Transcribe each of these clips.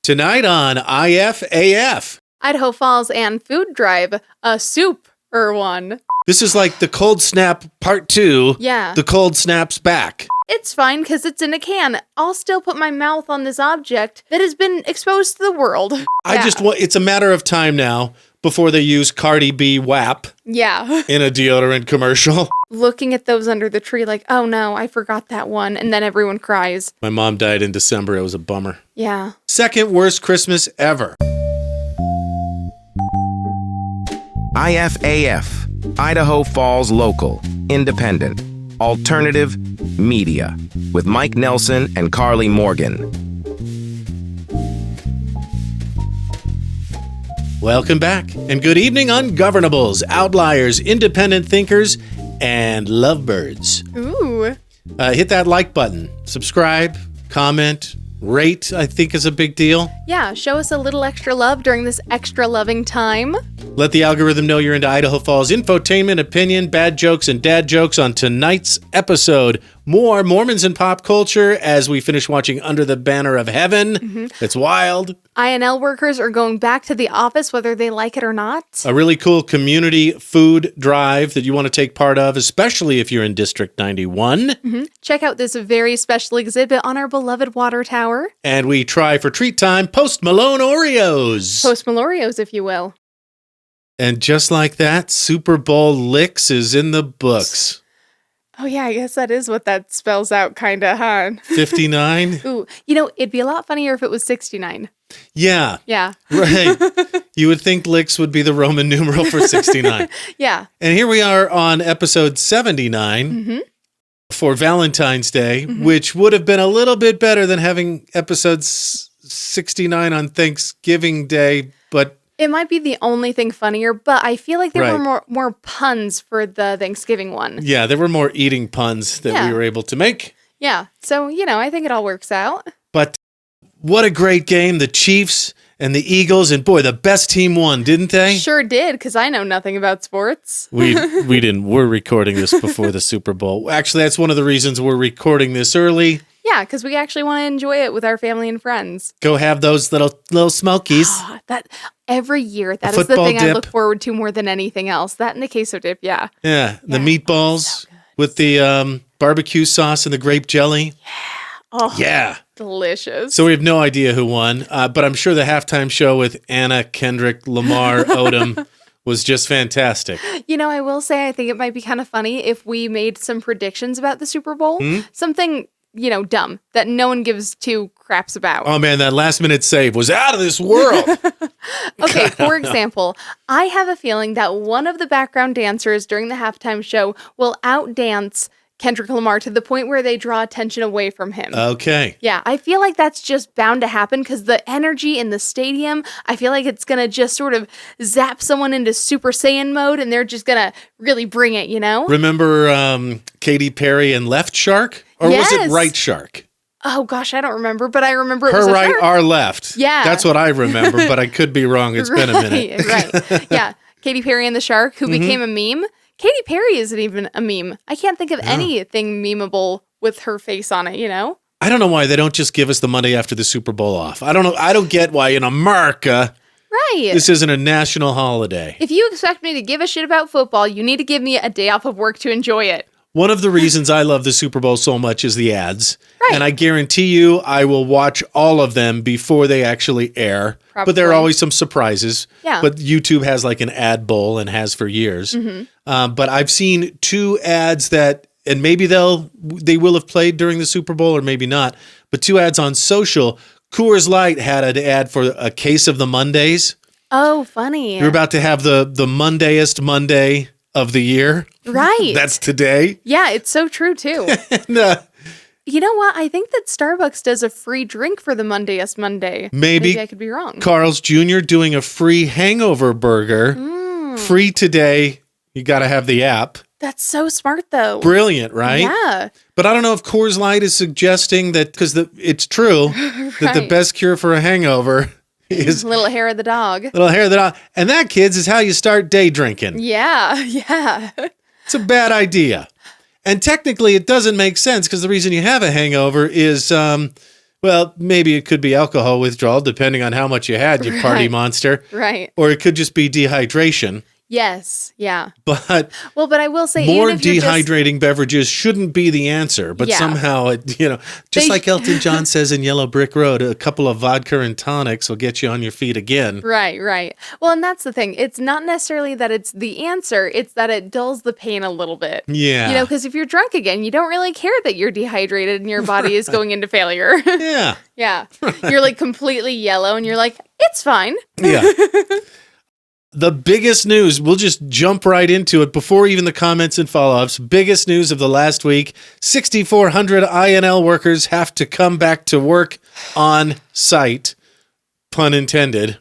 Tonight on IFAF. Idaho Falls and Food Drive, a soup-er one. This is like the cold snap part 2. Yeah. The cold snap's back. It's fine because it's in a can. I'll still put my mouth on this object that has been exposed to the world. It's a matter of time now before they use Cardi B WAP Yeah. in a deodorant commercial. Looking at those under the tree like, oh no, I forgot that one. And then everyone cries. My mom died in December. It was a bummer. Yeah. Second worst Christmas ever. IFAF, Idaho Falls Local, Independent, Alternative Media, with Mike Nelson and Karley Morgan. Welcome back, and good evening, ungovernables, outliers, independent thinkers, and lovebirds. Ooh. Hit that like button, subscribe, comment, rate, I think is a big deal. Yeah, show us a little extra love during this extra loving time. Let the algorithm know you're into Idaho Falls infotainment, opinion, bad jokes, and dad jokes on tonight's episode. More Mormons and pop culture as we finish watching Under the Banner of Heaven. Mm-hmm. It's wild. INL workers are going back to the office whether they like it or not. A really cool community food drive that you want to take part of, especially if you're in District 91. Mm-hmm. Check out this very special exhibit on our beloved water tower. And we try for treat time Post Malone Oreos. Post Malorios, if you will. And just like that, Super Bowl licks is in the books. Oh, yeah, I guess that is what that spells out, kind of, huh? 59? Ooh, you know, it'd be a lot funnier if it was 69. Yeah. Yeah. Right. You would think licks would be the Roman numeral for 69. Yeah. And here we are on episode 79 for Valentine's Day, which would have been a little bit better than having episode 69 on Thanksgiving Day, but it might be the only thing funnier, but I feel like there were more puns for the Thanksgiving one. Yeah, there were more eating puns that we were able to make. Yeah, so, I think it all works out. But what a great game. The Chiefs and the Eagles, and boy, the best team won, didn't they? Sure did, because I know nothing about sports. We didn't. We're recording this before the Super Bowl. Actually, that's one of the reasons we're recording this early. Yeah, because we actually want to enjoy it with our family and friends. Go have those little smokies. That every year, that is the thing I look forward to more than anything else. That and the queso dip, yeah. Yeah, the meatballs so with the barbecue sauce and the grape jelly. Yeah. Oh, yeah. Delicious. So we have no idea who won, but I'm sure the halftime show with Anna Kendrick Lamar Odom was just fantastic. I will say I think it might be kind of funny if we made some predictions about the Super Bowl. Something dumb that no one gives two craps about. Oh man, that last minute save was out of this world. Okay, for example, I have a feeling that one of the background dancers during the halftime show will outdance Kendrick Lamar to the point where they draw attention away from him. Okay. Yeah, I feel like that's just bound to happen because the energy in the stadium, I feel like it's going to just sort of zap someone into Super Saiyan mode and they're just going to really bring it, Remember Katy Perry and Left Shark? Or was it Right Shark? Oh, gosh, I don't remember, but I remember it Her was a right, shark. our left. Yeah. That's what I remember, but I could be wrong. It's been a minute. Right. Yeah. Katy Perry and the shark who became a meme. Katy Perry isn't even a meme. I can't think of anything memeable with her face on it, I don't know why they don't just give us the Monday after the Super Bowl off. I don't know. I don't get why in America this isn't a national holiday. If you expect me to give a shit about football, you need to give me a day off of work to enjoy it. One of the reasons I love the Super Bowl so much is the ads. Right. And I guarantee you I will watch all of them before they actually air. Probably. But there are always some surprises. Yeah. But YouTube has like an ad bowl and has for years. But I've seen 2 ads that, and maybe they will have played during the Super Bowl or maybe not, but 2 ads on social. Coors Light had an ad for a case of the Mondays. Oh, funny. You're about to have the Mondayest Monday of the year. Right. That's today. Yeah, it's so true, too. And, you know what? I think that Starbucks does a free drink for the Mondayest Monday. Maybe I could be wrong. Carl's Jr. doing a free hangover burger. Free today. You got to have the app. That's so smart, though. Brilliant, right? Yeah. But I don't know if Coors Light is suggesting that, because it's true, that the best cure for a hangover is little hair of the dog. Little hair of the dog. And that, kids, is how you start day drinking. Yeah, yeah. It's a bad idea. And technically, it doesn't make sense because the reason you have a hangover is Well, maybe it could be alcohol withdrawal, depending on how much you had, you party monster. Right. Or it could just be dehydration. Yes. Yeah. But Well, but I will say, more even if you're dehydrating beverages shouldn't be the answer. But Yeah. somehow, just like Elton John says in Yellow Brick Road, a couple of vodka and tonics will get you on your feet again. Right, right. Well, and that's the thing. It's not necessarily that it's the answer. It's that it dulls the pain a little bit. Yeah. Because if you're drunk again, you don't really care that you're dehydrated and your body is going into failure. Yeah. Yeah. You're like completely yellow and you're like, it's fine. Yeah. The biggest news, we'll just jump right into it before even the comments and follow-ups. Biggest news of the last week, 6,400 INL workers have to come back to work on site, pun intended.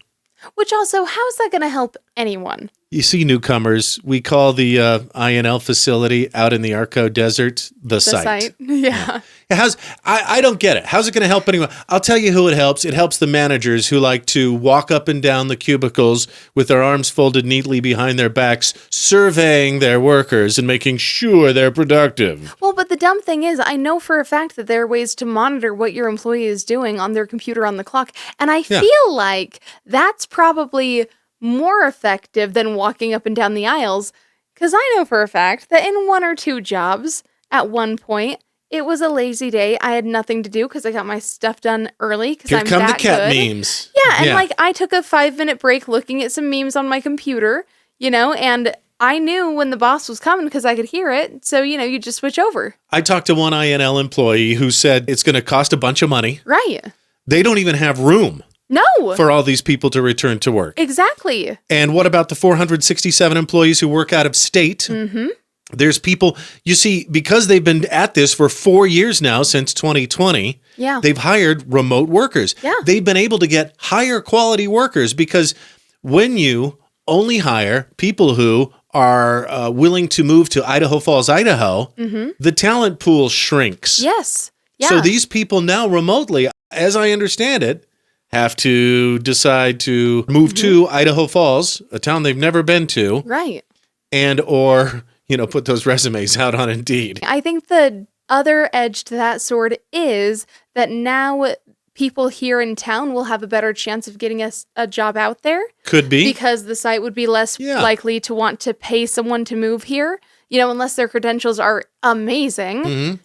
Which also, how's that going to help anyone? You see newcomers, we call the INL facility out in the Arco Desert the site. Yeah. I don't get it. How's it going to help anyone? I'll tell you who it helps. It helps the managers who like to walk up and down the cubicles with their arms folded neatly behind their backs, surveying their workers and making sure they're productive. Well, but the dumb thing is, I know for a fact that there are ways to monitor what your employee is doing on their computer on the clock. And I feel like that's probably more effective than walking up and down the aisles. Because I know for a fact that in one or two jobs, at one point, it was a lazy day. I had nothing to do because I got my stuff done early because I'm that good. Here come the cat memes. Yeah, and like I took a 5-minute break looking at some memes on my computer, and I knew when the boss was coming because I could hear it. So, you just switch over. I talked to one INL employee who said it's going to cost a bunch of money. Right. They don't even have room. No. For all these people to return to work. Exactly. And what about the 467 employees who work out of state? Mm-hmm. There's people, you see, because they've been at this for 4 years now, since 2020, they've hired remote workers. Yeah. They've been able to get higher quality workers because when you only hire people who are willing to move to Idaho Falls, Idaho, the talent pool shrinks. Yes. Yeah. So these people now remotely, as I understand it, have to decide to move to Idaho Falls, a town they've never been to. Right. And or, put those resumes out on Indeed. I think the other edge to that sword is that now people here in town will have a better chance of getting a job out there. Could be. Because the site would be less likely to want to pay someone to move here, unless their credentials are amazing,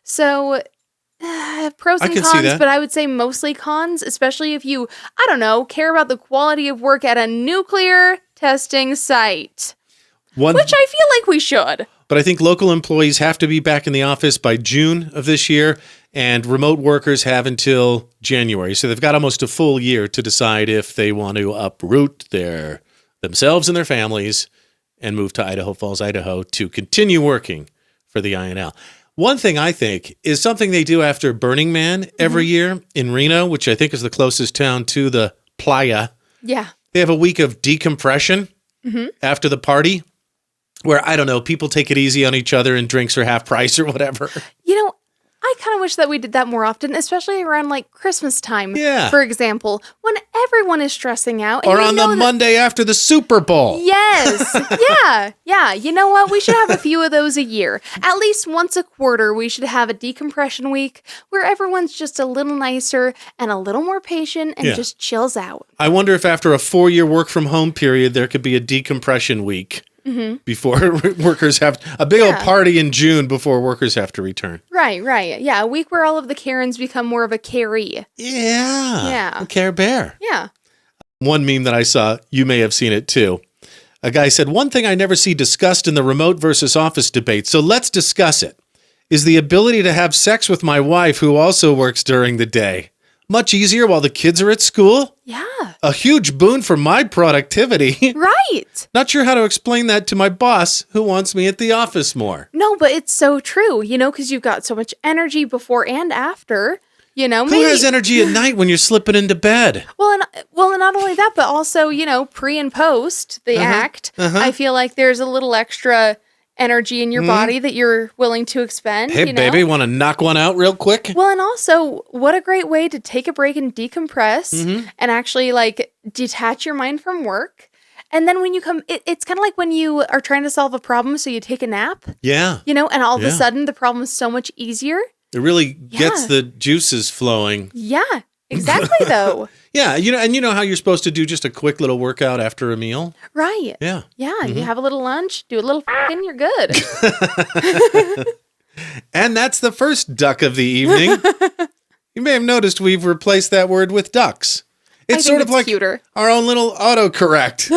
So... pros and cons, but I would say mostly cons, especially if you, care about the quality of work at a nuclear testing site, which I feel like we should. But I think local employees have to be back in the office by June of this year, and remote workers have until January. So they've got almost a full year to decide if they want to uproot themselves and their families and move to Idaho Falls, Idaho to continue working for the INL. One thing I think is something they do after Burning Man every year in Reno, which I think is the closest town to the playa. Yeah. They have a week of decompression after the party where, people take it easy on each other and drinks are half price or whatever. I kind of wish that we did that more often, especially around like Christmas time, for example, when everyone is stressing out. Or on the Monday after the Super Bowl. Yes. Yeah. You know what? We should have a few of those a year. At least once a quarter, we should have a decompression week where everyone's just a little nicer and a little more patient and just chills out. I wonder if after a 4-year work from home period, there could be a decompression week. Before workers have a big old party in June before workers have to return. Right. Yeah, a week where all of the Karens become more of a caree. Yeah. A Care Bear. Yeah. One meme that I saw, you may have seen it too. A guy said, one thing I never see discussed in the remote versus office debate, so let's discuss it, is the ability to have sex with my wife who also works during the day. Much easier while the kids are at school. Yeah. A huge boon for my productivity. Right. Not sure how to explain that to my boss who wants me at the office more. No, but it's so true, because you've got so much energy before and after, Who has energy at night when you're slipping into bed? Well, and not only that, but also, pre and post the act. I feel like there's a little extra energy in your body that you're willing to expend. Hey, baby, want to knock one out real quick? Well, and also, what a great way to take a break and decompress and actually, detach your mind from work. And then when you come, it's kind of like when you are trying to solve a problem, so you take a nap. Yeah. And all of a sudden, the problem is so much easier. It really gets the juices flowing. Yeah, exactly, though. Yeah, you know how you're supposed to do just a quick little workout after a meal? Right. Yeah. Yeah, you have a little lunch, do a little and you're good. And that's the first duck of the evening. You may have noticed we've replaced that word with ducks. It's sort of like cuter. Our own little autocorrect.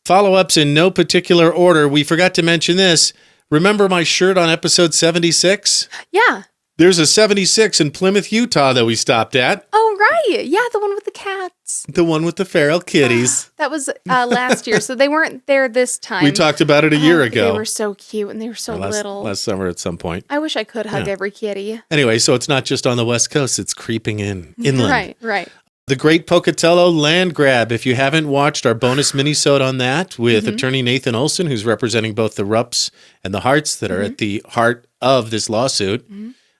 Follow-ups in no particular order. We forgot to mention this. Remember my shirt on episode 76? Yeah. There's a 76 in Plymouth, Utah that we stopped at. Oh, right. Yeah, the one with the cats. The one with the feral kitties. That was last year, so they weren't there this time. We talked about it a year ago. They were so cute, and they were so little. Last summer at some point. I wish I could hug every kitty. Anyway, so it's not just on the West Coast. It's creeping inland. Right. The Great Pocatello Land Grab. If you haven't watched our bonus mini-sode on that with attorney Nathan Olson, who's representing both the Rupps and the Harts that are at the heart of this lawsuit,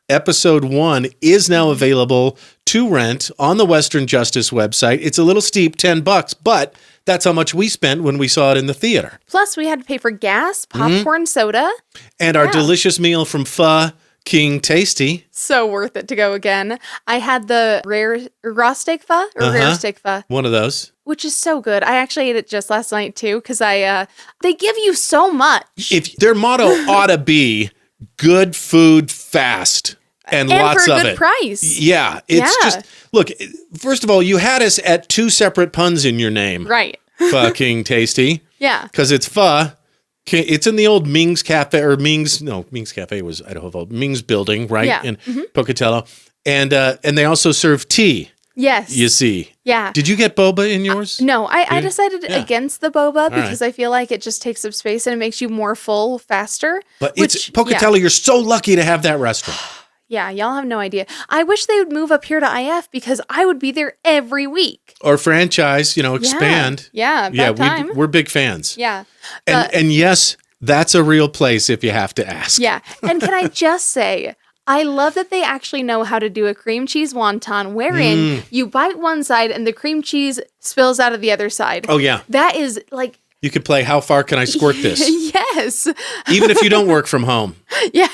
Episode 1 is now available to rent on the Western Justice website. It's a little steep, $10, but that's how much we spent when we saw it in the theater. Plus, we had to pay for gas, popcorn, soda. And our delicious meal from Pho King Tasty. So worth it to go again. I had the raw steak pho or rare steak pho. One of those. Which is so good. I actually ate it just last night too because they give you so much. If their motto ought to be good food fast. And lots for a of good it. Price. Yeah. It's just, look, first of all, you had us at 2 separate puns in your name. Right. Pho King Tasty. Yeah. Because it's pho. It's in the old Ming's Cafe, or Ming's Cafe was Idaho Falls. Ming's building, right? Yeah. In Pocatello. And they also serve tea. Yes. You see. Yeah. Did you get boba in yours? No, I decided against the boba because I feel like it just takes up space and it makes you more full faster. But it's Pocatello, you're so lucky to have that restaurant. Yeah, y'all have no idea. I wish they would move up here to IF because I would be there every week. Or franchise, expand. Yeah, we're big fans. Yeah. And yes, that's a real place if you have to ask. Yeah. And can I just say, I love that they actually know how to do a cream cheese wonton wherein you bite one side and the cream cheese spills out of the other side. Oh, yeah. That is like... You could play How Far Can I Squirt This? Yes. Even if you don't work from home. Yeah.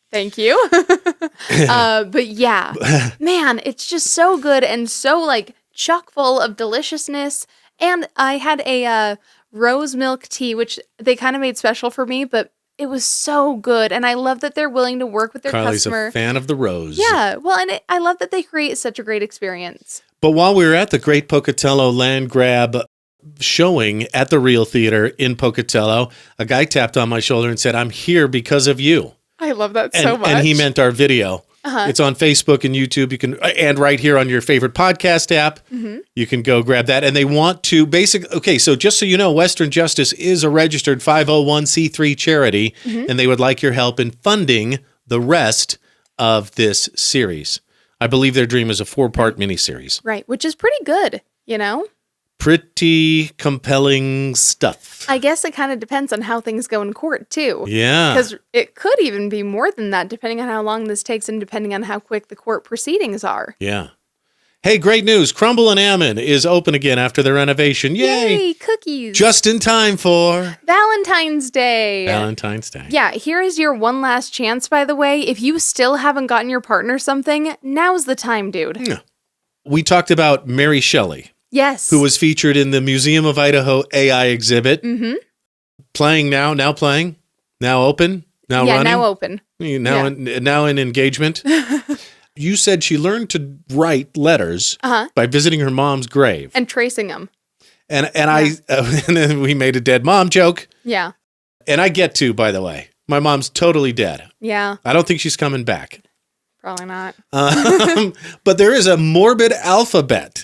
Thank you. But yeah, man, it's just so good and so like chock full of deliciousness. And I had a rose milk tea, which they kind of made special for me, but it was so good. And I love that they're willing to work with their Karley's customer. A fan of the rose. Yeah. Well, and I love that they create such a great experience. But while we were at the Great Pocatello Land Grab showing at the Real Theater in Pocatello, a guy tapped on my shoulder and said, "I'm here because of you." I love that so much. And he meant our video. It's on Facebook and YouTube. You can, and right here on your favorite podcast app, you can go grab that. And they want to so just so you know, Western Justice is a registered 501c3 charity, and they would like your help in funding the rest of this series. I believe their dream is a 4-part miniseries. Right, which is pretty good, Pretty compelling stuff. I guess it kind of depends on how things go in court, too. Yeah. Because it could even be more than that, depending on how long this takes and depending on how quick the court proceedings are. Yeah. Hey, great news. Crumble and Ammon is open again after the renovation. Yay! Cookies. Just in time for Valentine's Day. Valentine's Day. Yeah, here is your one last chance, by the way. If you still haven't gotten your partner something, now's the time, dude. Yeah. We talked about Mary Shelley. Yes. Who was featured in the Museum of Idaho AI exhibit. Playing now open, now running. Now open. Now in engagement. You said she learned to write letters by visiting her mom's grave. And tracing them. And and then we made a dead mom joke. Yeah. And I get to, by the way, my mom's totally dead. Yeah. I don't think she's coming back. Probably not. But there is a morbid alphabet.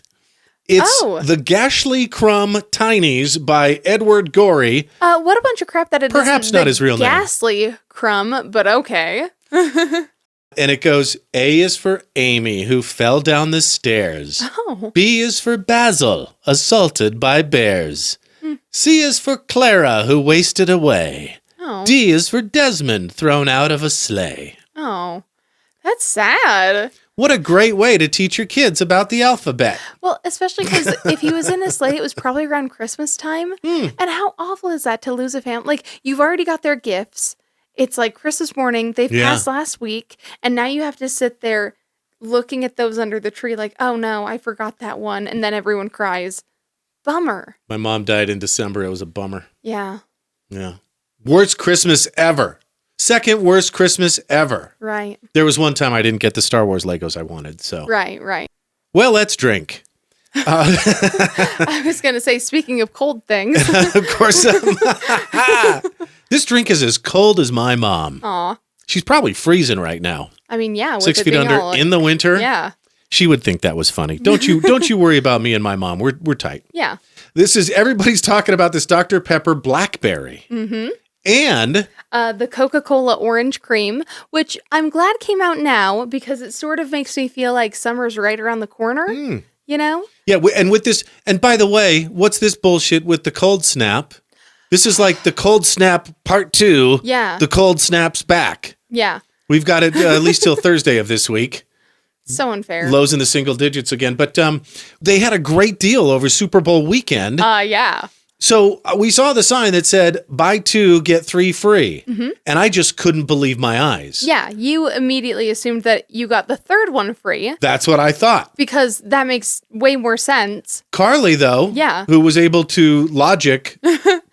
It's Oh. the Gashly Crumb Tinies by Edward Gorey. What a bunch of crap that it is. Perhaps not his real name. Ghastly Crumb, but okay. And it goes, A is for Amy, who fell down the stairs. Oh. B is for Basil, assaulted by bears. C is for Clara, who wasted away. Oh. D is for Desmond, thrown out of a sleigh. Oh. That's sad. What a great way to teach your kids about the alphabet. Well, especially because if he was in a sleigh, it was probably around Christmas time. And how awful is that to lose a family? Like, you've already got their gifts, it's like Christmas morning. They've Yeah. passed last week, and now you have to sit there looking at those under the tree like, oh no, I forgot that one. And then everyone cries. Bummer. My mom died in December. It was a bummer. Yeah. Yeah. Worst Christmas ever. Second worst Christmas ever. Right. There was one time I didn't get the Star Wars Legos I wanted. So, Right. well, let's drink. I was going to say, speaking of cold things. Of course. This drink is as cold as my mom. Aw. She's probably freezing right now. I mean, yeah. With 6 it feet being under all, in the winter. Yeah. She would think that was funny. Don't you worry about me and my mom. We're tight. Yeah. This is everybody's talking about this Dr. Pepper Blackberry. Mm-hmm. And the Coca-Cola Orange Cream, which I'm glad came out now because it sort of makes me feel like summer's right around the corner. You know? yeah, and with this, and by the way, what's this bullshit with the cold snap? This is like the cold snap part 2. Yeah. The cold snap's back. Yeah. We've got it at least till Thursday of this week. So unfair. Lows in the single digits again. But they had a great deal over Super Bowl weekend. Yeah. So we saw the sign that said, buy 2, get 3 free. Mm-hmm. And I just couldn't believe my eyes. Yeah. You immediately assumed that you got the third one free That's what I thought. because that makes way more sense. Karley, though, Yeah. who was able to logic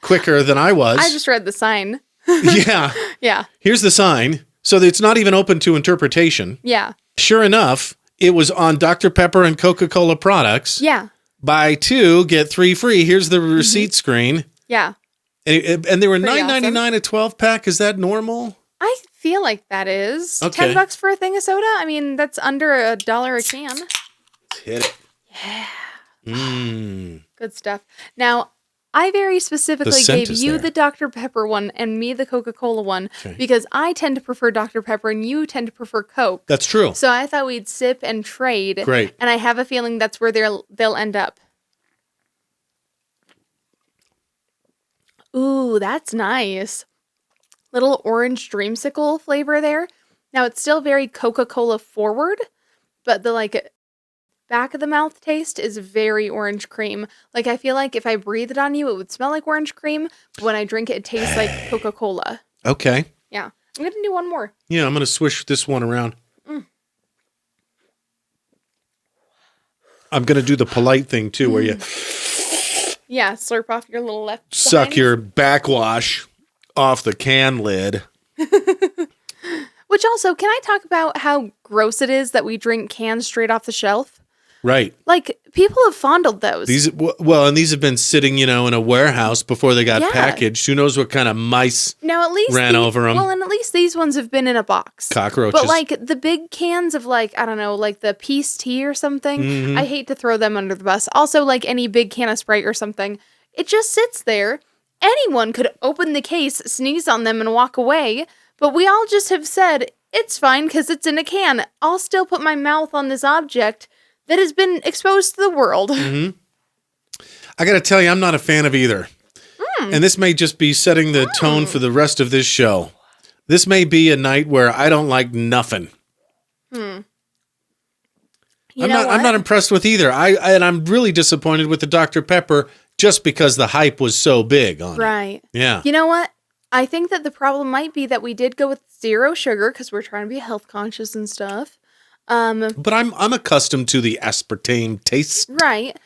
quicker than I was. I just read the sign. Yeah. Yeah. Here's the sign. So it's not even open to interpretation. Yeah. Sure enough, it was on Dr. Pepper and Coca-Cola products. Yeah. Buy 2, get 3 free. Here's the receipt screen. Yeah. And they were Pretty $9.99 a 12-pack. Is that normal? I feel like that is Okay. $10 for a thing of soda. I mean, that's under $1 a can. Let's hit it. Yeah. Good stuff. Now, I very specifically scent gave is you there. the Dr. Pepper one and me the Coca-Cola one Okay. because I tend to prefer Dr. Pepper and you tend to prefer Coke. That's true. So I thought we'd sip and trade. Great. And I have a feeling that's where they'll end up. Ooh, that's nice. Little orange dreamsicle flavor there. Now it's still very Coca-Cola forward, but the back of the mouth taste is very orange cream. Like I feel like if I breathed it on you, it would smell like orange cream. But when I drink it, it tastes like Coca-Cola. Okay. Yeah. I'm going to do one more. Yeah, I'm going to swish this one around. I'm going to do the polite thing, too, where you Yeah, slurp off your little left suck behind. your backwash off the can lid. Which also, can I talk about how gross it is that we drink cans straight off the shelf? Right. Like, people have fondled those. And these have been sitting, in a warehouse before they got Yeah. packaged. Who knows what kind of mice, now, at least ran over 'em. Well, and at least these ones have been in a box. cockroaches. But like the big cans of I don't know, like the Peace Tea or something, Mm-hmm. I hate to throw them under the bus. Also, like any big can of Sprite or something, it just sits there. Anyone could open the case, sneeze on them, and walk away. But we all just have said, it's fine because it's in a can. I'll still put my mouth on this object that has been exposed to the world. Mm-hmm. I got to tell you, I'm not a fan of either. And this may just be setting the tone for the rest of this show. This may be a night where I don't like nothing. You I'm know not what? impressed with either. I'm really disappointed with the Dr. Pepper just because the hype was so big on it. Right. Yeah. You know what? I think that the problem might be that we did go with 0 sugar because we're trying to be health conscious and stuff. But I'm accustomed to the aspartame taste. Right.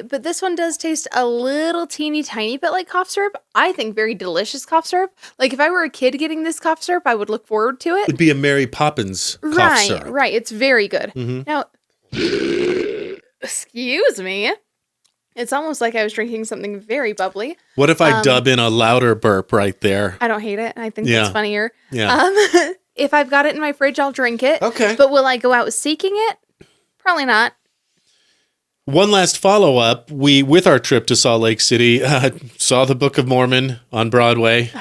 But this one does taste a little teeny tiny bit like cough syrup. I think very delicious cough syrup. Like if I were a kid getting this cough syrup, I would look forward to it. It'd be a Mary Poppins cough syrup. Right. It's very good. Mhm. Now, excuse me. It's almost like I was drinking something very bubbly. What if I dub in a louder burp right there? I don't hate it. I think Yeah. that's funnier. Yeah. If I've got it in my fridge, I'll drink it. Okay. But will I go out seeking it? Probably not. One last follow-up. We, with our trip to Salt Lake City, saw the Book of Mormon on Broadway,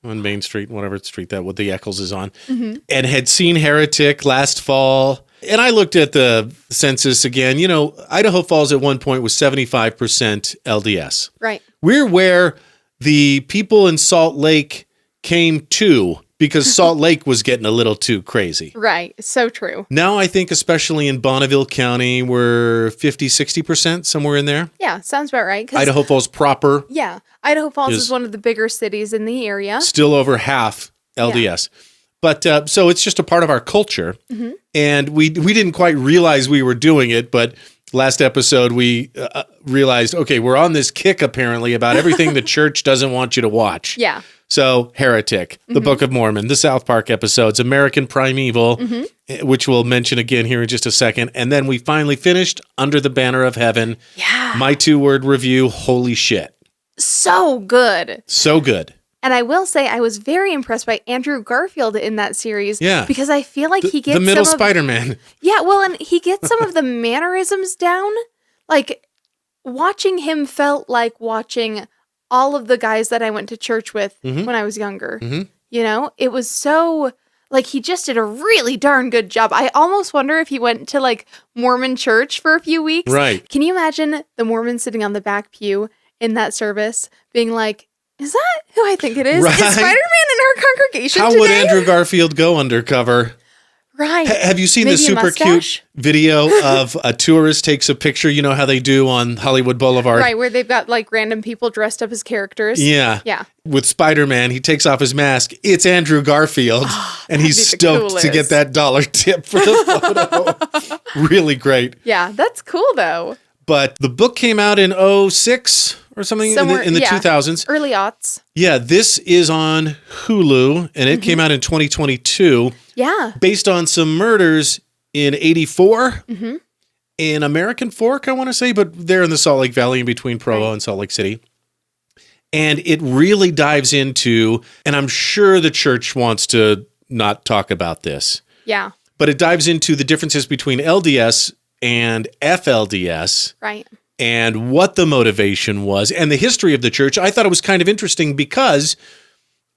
on Main Street, whatever street that what the Eccles is on, and had seen Heretic last fall. And I looked at the census again. You know, Idaho Falls at one point was 75% LDS. Right. We're where the people in Salt Lake came to because Salt Lake was getting a little too crazy. Right. So true. Now I think especially in Bonneville County, we're 50, 60%, somewhere in there. Yeah, sounds about right. 'Cause- Idaho Falls proper, Yeah. Idaho Falls is- is one of the bigger cities in the area. still over half LDS. But so it's just a part of our culture. And we didn't quite realize we were doing it, but last episode we realized, okay, we're on this kick apparently about everything the church doesn't want you to watch. Yeah. So Heretic, the Book of Mormon, the South Park episodes, American Primeval, which we'll mention again here in just a second. And then we finally finished Under the Banner of Heaven. Yeah. My 2-word review, holy shit. So good. So good. And I will say I was very impressed by Andrew Garfield in that series. Yeah. Because I feel like he gets the middle some of, Spider-Man. Yeah, well, and he gets some of the mannerisms down. Like, watching him felt like watching all of the guys that I went to church with when I was younger. You know, it was so, like, he just did a really darn good job. I almost wonder if he went to, like, Mormon church for a few weeks. Right. Can you imagine the Mormon sitting on the back pew in that service being like, is that who I think it is? Right. Is Spider-Man in our congregation How today? would Andrew Garfield go undercover? Right. Have you seen Maybe the a super mustache? cute video of a tourist takes a picture? You know how they do on Hollywood Boulevard? Right, where they've got like random people dressed up as characters. Yeah. Yeah. With Spider-Man, he takes off his mask. It's Andrew Garfield. And he's that'd be the stoked to get coolest. that dollar tip for the photo. Really great. Yeah, that's cool though. But the book came out in 06 or something Somewhere- in the yeah. 2000s. Early aughts. Yeah, this is on Hulu, and it came out in 2022. Yeah. Based on some murders in 84 in American Fork, I want to say, but they're in the Salt Lake Valley in between Provo and Salt Lake City. And it really dives into, and I'm sure the church wants to not talk about this, Yeah. but it dives into the differences between LDS and FLDS Right. and what the motivation was and the history of the church. I thought it was kind of interesting because,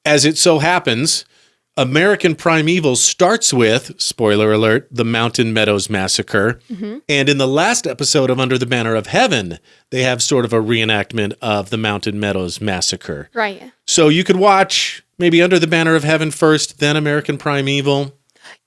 as it so happens, American Primeval starts with, spoiler alert, the Mountain Meadows Massacre. And in the last episode of Under the Banner of Heaven, they have sort of a reenactment of the Mountain Meadows Massacre. Right. So you could watch maybe Under the Banner of Heaven first, then American Primeval.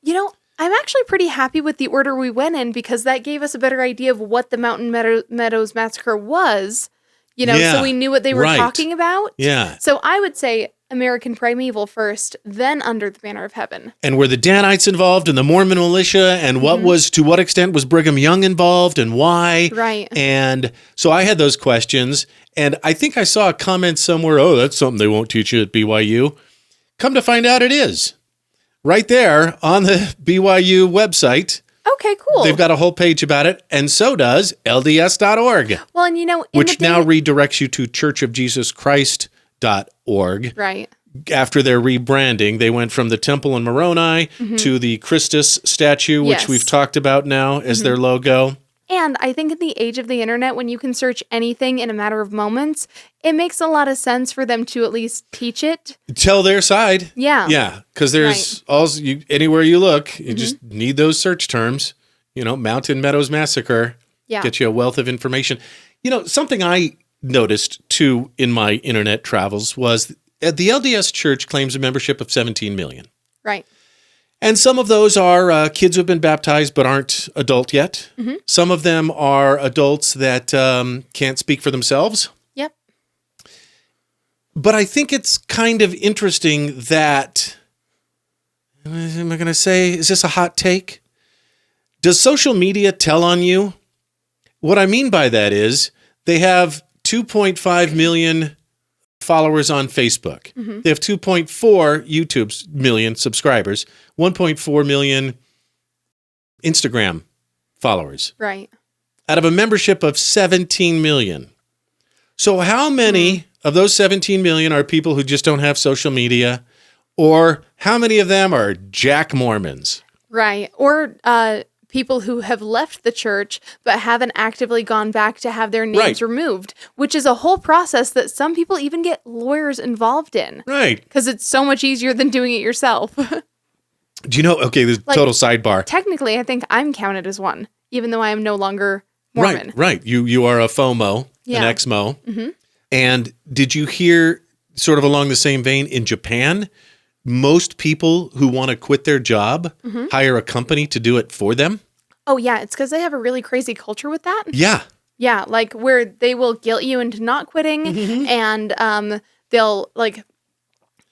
You know, I'm actually pretty happy with the order we went in because that gave us a better idea of what the Mountain Meadows Massacre was, you know, Yeah, so we knew what they were right. talking about. Yeah. So I would say American Primeval first, then Under the Banner of Heaven. And were the Danites involved and the Mormon militia, and to what extent was Brigham Young involved and why? Right. And so I had those questions, and I think I saw a comment somewhere, oh, that's something they won't teach you at BYU. Come to find out it is. Right there on the BYU website. Okay, cool. They've got a whole page about it, and so does LDS.org, well, and you know, in which the day- now redirects you to churchofjesuschrist.org. Right. After their rebranding, they went from the temple in Moroni to the Christus statue, which Yes. we've talked about now as their logo. And I think in the age of the internet, when you can search anything in a matter of moments, it makes a lot of sense for them to at least teach it. Tell their side. Yeah. Yeah, because there's also anywhere you look, you just need those search terms. You know, Mountain Meadows Massacre. Yeah. Get you a wealth of information. You know, something I noticed too in my internet travels was the LDS Church claims a membership of 17 million. Right. And some of those are kids who have been baptized but aren't adult yet. Some of them are adults that can't speak for themselves. Yep. But I think it's kind of interesting that, am I going to say, is this a hot take? Does social media tell on you? What I mean by that is they have 2.5 million followers on Facebook. They have 2.4 YouTube million subscribers, 1.4 million Instagram followers Right. out of a membership of 17 million. So how many of those 17 million are people who just don't have social media, or how many of them are Jack Mormons? Right. Or people who have left the church but haven't actively gone back to have their names Right. removed, which is a whole process that some people even get lawyers involved in Right. because it's so much easier than doing it yourself. Do you know, okay, this Like, total sidebar. Technically, I think I'm counted as one, even though I am no longer Mormon. Right. You are a FOMO, Yeah. an ex-mo. And did you hear, sort of along the same vein, in Japan, most people who want to quit their job hire a company to do it for them? Oh, yeah. It's because they have a really crazy culture with that. Yeah. Yeah. Like where they will guilt you into not quitting and they'll like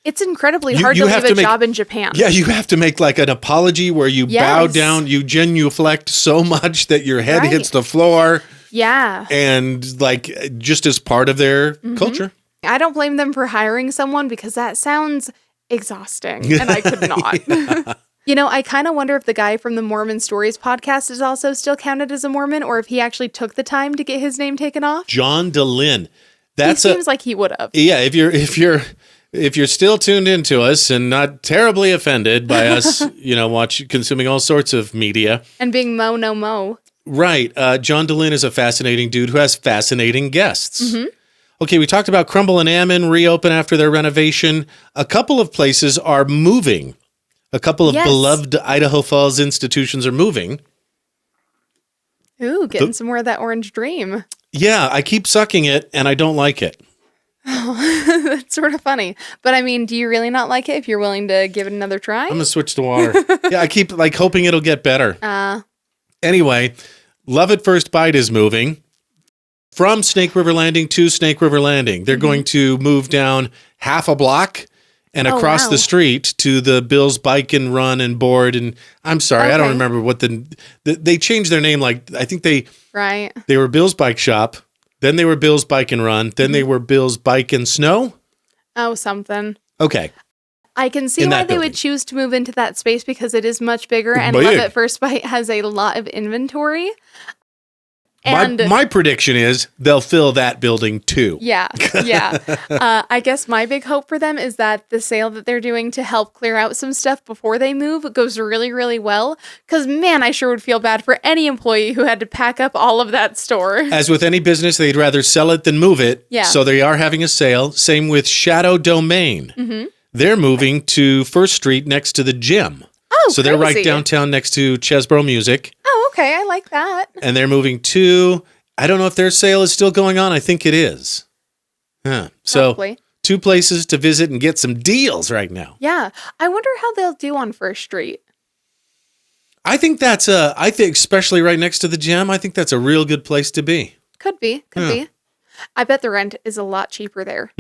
It's incredibly You- hard you to have leave to a make- job in Japan. Yeah, you have to make like an apology where you bow Yes. down, you genuflect so much that your head Right. hits the floor, Yeah. and like just as part of their culture. I don't blame them for hiring someone because that sounds exhausting and I could not. You know, I kind of wonder if the guy from the Mormon Stories podcast is also still counted as a Mormon or if he actually took the time to get his name taken off. John DeLynn. He That's seems like he would have. yeah. If you're still tuned into us and not terribly offended by us, consuming all sorts of media, And being Mo no Mo. right? John DeLynn is a fascinating dude who has fascinating guests. Okay, we talked about Crumble and Ammon reopen after their renovation. A couple of places are moving. A couple of Yes. beloved Idaho Falls institutions are moving. Ooh, getting some more of that orange dream. Yeah, I keep sucking it and I don't like it. That's sort of funny. But I mean, do you really not like it if you're willing to give it another try? I'm gonna switch to water. Yeah, I keep like hoping it'll get better. Anyway, Love at First Bite is moving from Snake River Landing to Snake River Landing. They're going to move down half a block and Oh, across wow. the street to the Bill's Bike and Run and Board. And I'm sorry, I don't Okay. remember what they changed their name. Like I think they Right. were Bill's Bike Shop, then they were Bill's Bike and Run, then they were Bill's Bike and Snow. Oh, something. Okay. I can see In why that they building. would choose to move into that space because it is much bigger and Big. Love at First Bite has a lot of inventory. And My prediction is they'll fill that building too. yeah. I guess my big hope for them is that the sale that they're doing to help clear out some stuff before they move goes really, really well. Because, man, I sure would feel bad for any employee who had to pack up all of that store. As with any business, they'd rather sell it than move it. Yeah. So they are having a sale. Same with Shadow Domain. They're moving to First Street next to the gym. Oh, So they're right crazy. downtown next to Chesbro Music. Oh, okay. I like that. And they're moving to, I don't know if their sale is still going on. I think it is. Yeah. So Probably. 2 places to visit and get some deals right now. Yeah. I wonder how they'll do on First Street. I think especially right next to the gym, I think that's a real good place to be. Could be. I bet the rent is a lot cheaper there.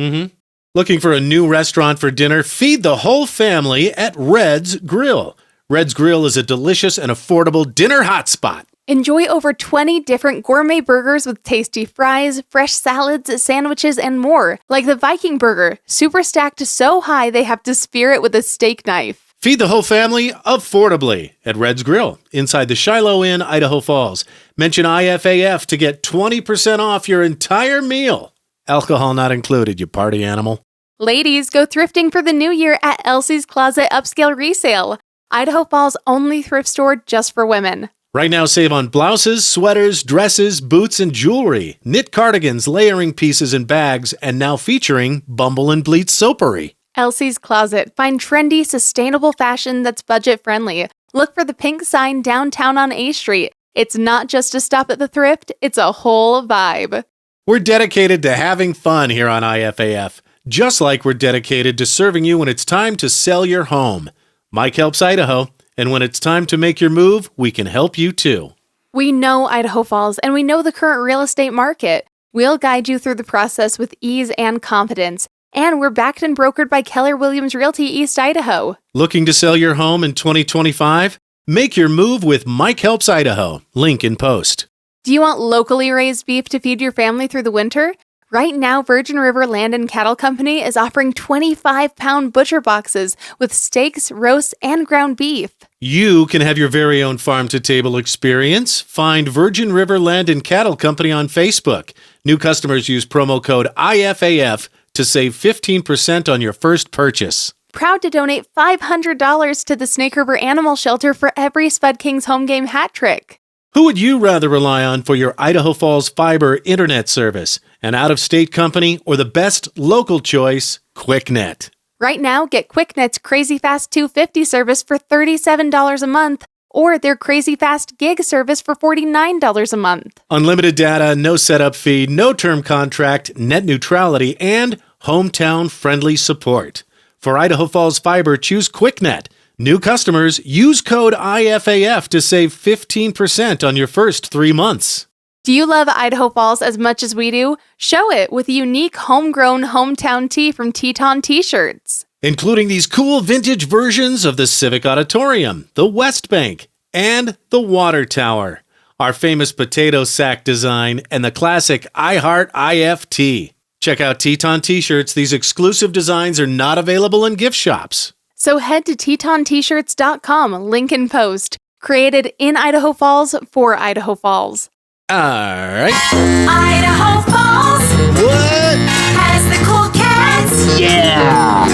Looking for a new restaurant for dinner? Feed the whole family at Red's Grill. Red's Grill is a delicious and affordable dinner hotspot. Enjoy over 20 different gourmet burgers with tasty fries, fresh salads, sandwiches, and more. Like the Viking Burger, super stacked so high they have to spear it with a steak knife. Feed the whole family affordably at Red's Grill inside the Shiloh Inn, Idaho Falls. Mention IFAF to get 20% off your entire meal. Alcohol not included, you party animal. Ladies, go thrifting for the new year at Elsie's Closet Upscale Resale, Idaho Falls' only thrift store just for women. Right now, save on blouses, sweaters, dresses, boots, and jewelry, knit cardigans, layering pieces, and bags, and now featuring Bumble and Bleach soapery. Elsie's Closet. Find trendy, sustainable fashion that's budget friendly. Look for the pink sign downtown on A Street. It's not just a stop at the thrift, it's a whole vibe. We're dedicated to having fun here on IFAF, just like we're dedicated to serving you when it's time to sell your home. Mike helps Idaho, and when it's time to make your move, we can help you too. We know Idaho Falls and we know the current real estate market. We'll guide you through the process with ease and confidence. And we're backed and brokered by Keller Williams Realty East Idaho. Looking to sell your home in 2025? Make your move with Mike Helps Idaho. Link in post. Do you want locally raised beef to feed your family through the winter? Right now, Virgin River Land and Cattle Company is offering 25-pound butcher boxes with steaks, roasts, and ground beef. You can have your very own farm-to-table experience. Find Virgin River Land and Cattle Company on Facebook. New customers use promo code IFAF to save 15% on your first purchase. Proud to donate $500 to the Snake River Animal Shelter for every Spud Kings home game hat trick. Who would you rather rely on for your Idaho Falls fiber internet service? An out-of-state company or the best local choice, QuickNet? Right now, get QuickNet's Crazy Fast 250 service for $37 a month or their Crazy Fast Gig service for $49 a month. Unlimited data, no setup fee, no term contract, net neutrality, and hometown-friendly support. For Idaho Falls Fiber, choose QuickNet. New customers, use code IFAF to save 15% on your first 3 months. Do you love Idaho Falls as much as we do? Show it with a unique homegrown hometown tee from Teton T-shirts. including these cool vintage versions of the Civic Auditorium, the West Bank, and the Water Tower, our famous potato sack design, and the classic I Heart IFT. Check out Teton t-shirts. These exclusive designs are not available in gift shops. So head to TetonT-shirts.com, link in post. Created in Idaho Falls for Idaho Falls. All right. Idaho Falls What? has the cool cats. Yeah!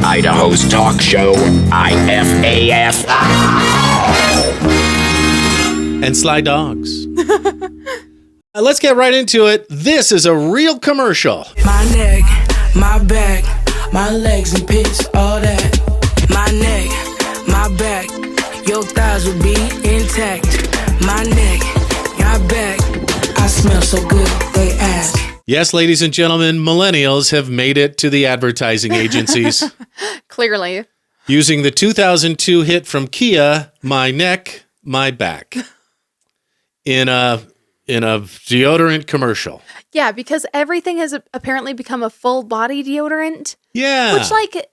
Idaho's talk show, IFAF. And sly dogs. Let's get right into it. This is a real commercial. My neck, my back, my legs and pits, all that. My neck, my back, your thighs will be intact. My neck, my back, I smell so good, they ask. Yes, ladies and gentlemen, millennials have made it to the advertising agencies. Clearly. Using the 2002 hit from Kia, My Neck, My Back. In a deodorant commercial. Yeah, because everything has apparently become a full body deodorant. Yeah. Which, like,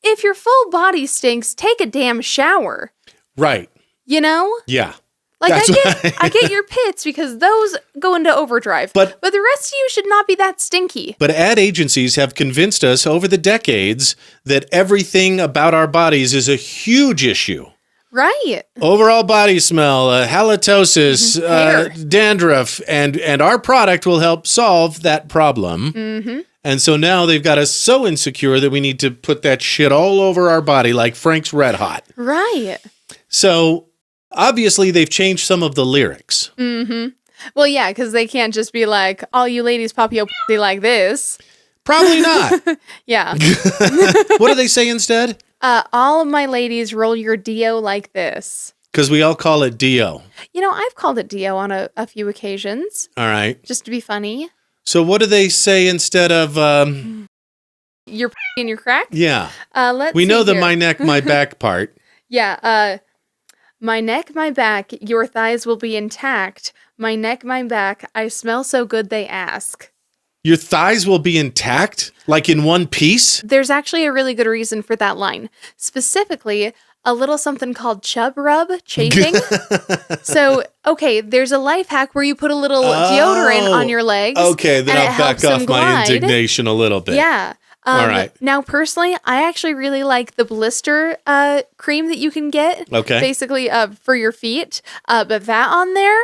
if your full body stinks, take a damn shower. Right. You know? Yeah. Like, That's I get your pits because those go into overdrive. But the rest of you should not be that stinky. But ad agencies have convinced us over the decades that everything about our bodies is a huge issue. Right. Overall body smell, halitosis, Hair. dandruff, and our product will help solve that problem. Mm-hmm. And so now they've got us so insecure that we need to put that shit all over our body like Frank's Red Hot. Right. So obviously they've changed some of the lyrics. Mm-hmm. Well, yeah, because they can't just be like, all you ladies pop your pussy like this. Probably not. Yeah. What do they say instead? All of my ladies roll your Dio like this. Because we all call it Dio. You know, I've called it Dio on a few occasions. All right. Just to be funny. So what do they say instead of... Your pussy and your crack? yeah. Let's We know see the here. my neck, my back part. Yeah. My neck, my back, your thighs will be intact. My neck, my back, I smell so good they ask. Your thighs will be intact? Like in one piece? There's actually a really good reason for that line. Specifically, a little something called chub rub, chafing. So, okay, there's a life hack where you put a little deodorant on your legs. Okay, then and it I'll back helps them off my glide. indignation a little bit. Yeah. All right. Now, personally, I actually really like the blister cream that you can get. Okay. Basically, for your feet. But that on there,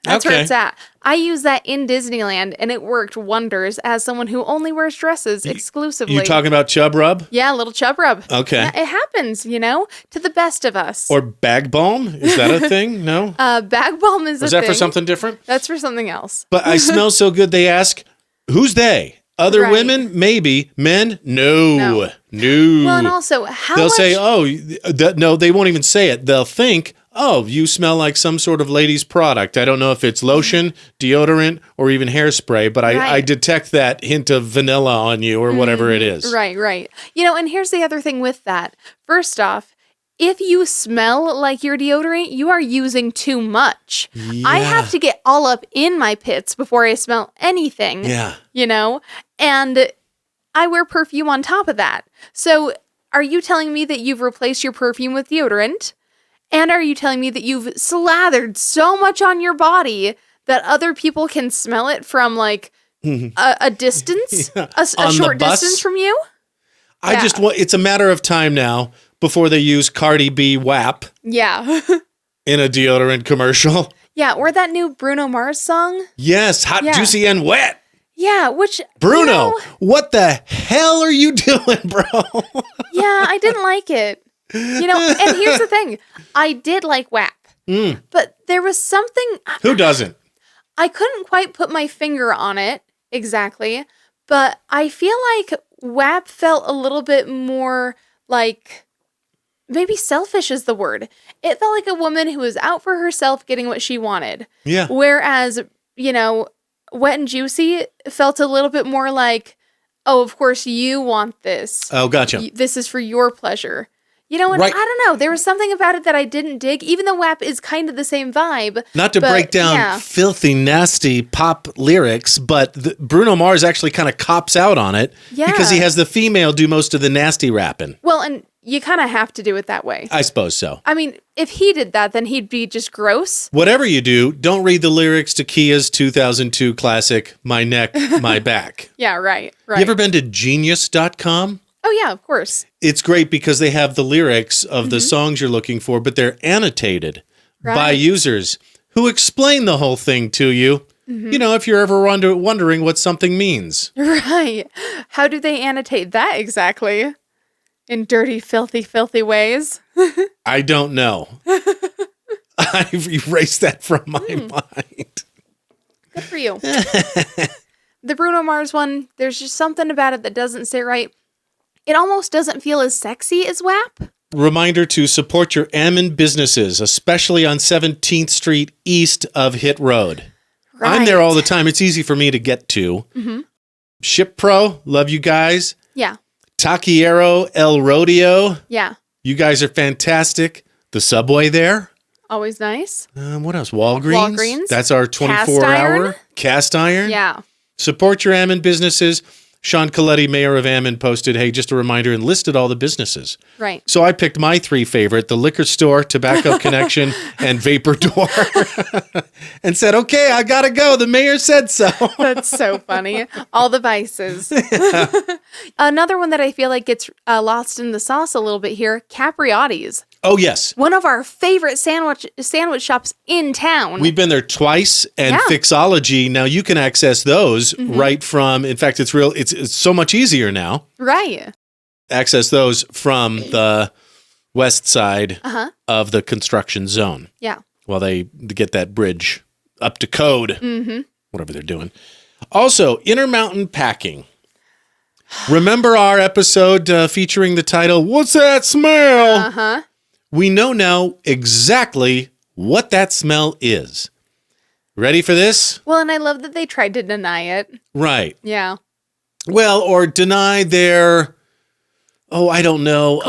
that's where Okay. it's at. I use that in Disneyland, and it worked wonders as someone who only wears dresses exclusively. You talking about chub rub? Yeah, a little chub rub. Okay. Yeah, it happens, to the best of us. Or bag balm? Is that a thing? No? Bag balm is Was a that thing. for something different? That's for something else. But I smell so good, they ask, who's they? Other Right. women? Maybe. Men? No. Well, and also, how They'll much... say, oh, no, they won't even say it. They'll think, oh, you smell like some sort of lady's product. I don't know if it's lotion, deodorant, or even hairspray, but I Right. detect that hint of vanilla on you or whatever it is. Right. And here's the other thing with that. First off, if you smell like your deodorant, you are using too much. I have to get all up in my pits before I smell anything. Yeah. And I wear perfume on top of that. So are you telling me that you've replaced your perfume with deodorant? And are you telling me that you've slathered so much on your body that other people can smell it from like a distance, Yeah. a On the short bus? distance from you? I just want, it's a matter of time now before they use Cardi B WAP Yeah. in a deodorant commercial. Yeah, or that new Bruno Mars song. Yes, hot, Yeah. juicy, and wet. Yeah, which Bruno, what the hell are you doing, bro? Yeah, I didn't like it. And here's the thing. I did like WAP. But there was something Who doesn't? I couldn't quite put my finger on it exactly, but I feel like WAP felt a little bit more like maybe selfish is the word. It felt like a woman who was out for herself getting what she wanted. Yeah. Whereas, Wet and Juicy felt a little bit more like, oh, of course you want this. Oh, gotcha. This is for your pleasure. You know what? Right. I don't know. There was something about it that I didn't dig, even though WAP is kind of the same vibe. Not to but, break down yeah. filthy, nasty pop lyrics, but Bruno Mars actually kind of cops out on it because he Yeah. has the female do most of the nasty rapping. Well, and you kind of have to do it that way. I suppose so. I mean, if he did that, then he'd be just gross. Whatever you do, don't read the lyrics to Kia's 2002 classic, My Neck, My Back. Yeah, right. You ever been to genius.com? Oh, yeah, of course. It's great because they have the lyrics of the songs you're looking for, but they're annotated by Right. users who explain the whole thing to you. You know, if you're ever wondering what something means. Right. How do they annotate that exactly? In dirty, filthy, filthy ways? I don't know. I've erased that from my mind. Good for you. The Bruno Mars one, there's just something about it that doesn't sit right. It almost doesn't feel as sexy as WAP. Reminder to support your Ammon businesses, especially on 17th Street east of Hit Road. I'm there all the time. It's easy for me to get to. Ship Pro, love you guys. Yeah. Taquiero El Rodeo, Yeah. you guys are fantastic. The Subway there. Always nice. What else? Walgreens. Walgreens. That's our 24-hour cast iron. Yeah. Support your Ammon businesses. Sean Coletti, mayor of Ammon, posted, hey, just a reminder, and listed all the businesses. Right. So I picked my three favorite, the liquor store, Tobacco Connection, and Vapor Door, and said, okay, I got to go. The mayor said so. That's so funny. All the vices. Another one that I feel like gets lost in the sauce a little bit here, Capriotti's. Oh, yes. One of our favorite sandwich shops in town. We've been there twice, and Yeah. Fixology, now you can access those right from, in fact, it's so much easier now. Right. Access those from the west side of the construction zone Yeah. while they get that bridge up to code, whatever they're doing. Also, Intermountain Packing. Remember our episode featuring the title, What's That Smell? Uh-huh. We know now exactly what that smell is. Ready for this? Well, and I love that they tried to deny it. Right. Yeah. Well, or deny their, I don't know,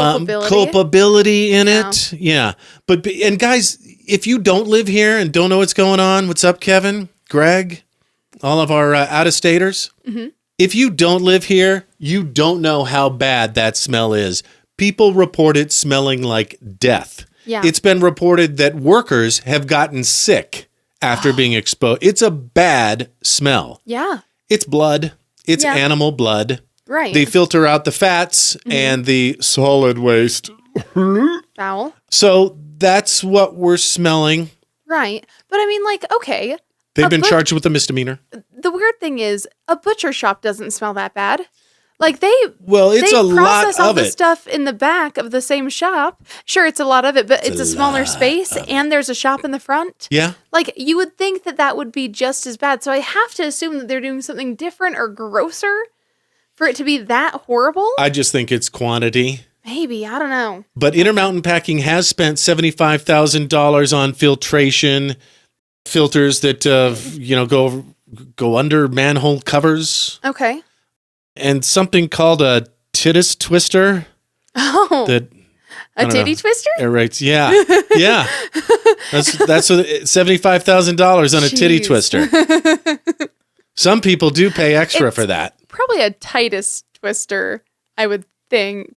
culpability in it. Yeah. And guys, if you don't live here and don't know what's going on, what's up, Kevin, Greg, all of our out-of-staters? If you don't live here, you don't know how bad that smell is. People report it smelling like death. Yeah. It's been reported that workers have gotten sick after being exposed. It's a bad smell. Yeah. It's blood. It's Yeah. animal blood. Right. They filter out the fats and the solid waste. Foul. So that's what we're smelling. Right. But I mean, like, okay. They've A been but- charged with a misdemeanor. The weird thing is, a butcher shop doesn't smell that bad. Like Well, it's they a lot process all of the it. stuff in the back of the same shop. Sure, it's a lot of it, but it's a smaller space, and there's a shop in the front. Yeah. Like, you would think that that would be just as bad. So I have to assume that they're doing something different or grosser for it to be that horrible. I just think it's quantity. Maybe, I don't know. But Intermountain Packing has spent $75,000 on filtration filters that go under manhole covers, Okay. and something called a tittus twister Oh, that a titty twister? aerates. Yeah, yeah. That's what $75,000 on a titty Jeez. twister. Some people do pay extra It's- for that. Probably a Titus twister, I would think.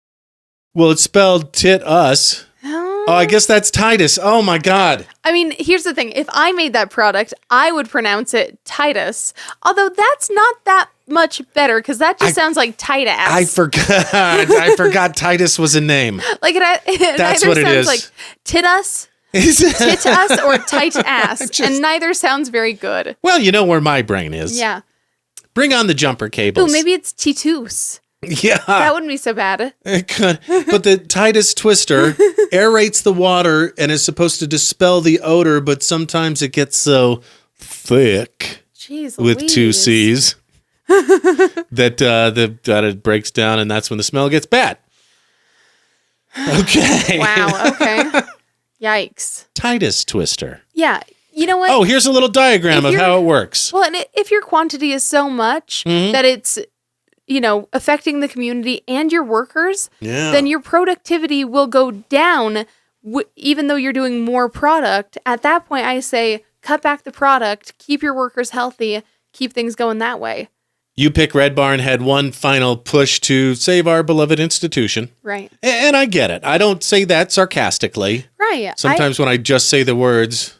Well, it's spelled tit us. Oh, I guess that's Titus. Oh my God. I mean, here's the thing. If I made that product, I would pronounce it Titus. Although that's not that much better because that just sounds like tight ass. I forgot. I forgot Titus was a name. Like it That's either what it sounds is. like tit us, tit us, or tight ass, and neither sounds very good. Well, you know where my brain is. Yeah. Bring on the jumper cables. Ooh, maybe it's titus. Yeah. That wouldn't be so bad. It could. But the Titus twister aerates the water and is supposed to dispel the odor, but sometimes it gets so thick Jeez, with two Louise. C's that it breaks down, and that's when the smell gets bad. Okay. Wow. Okay. Yikes. Titus twister. Yeah. You know what? Oh, here's a little diagram If of you're- how it works. Well, and if your quantity is so much Mm-hmm. that it's affecting the community and your workers, Yeah. then your productivity will go down even though you're doing more product. At that point, I say cut back the product, keep your workers healthy, keep things going that way. You Pick Red Barn had one final push to save our beloved institution. Right. And I get it. I don't say that sarcastically. Right. Sometimes when I just say the words,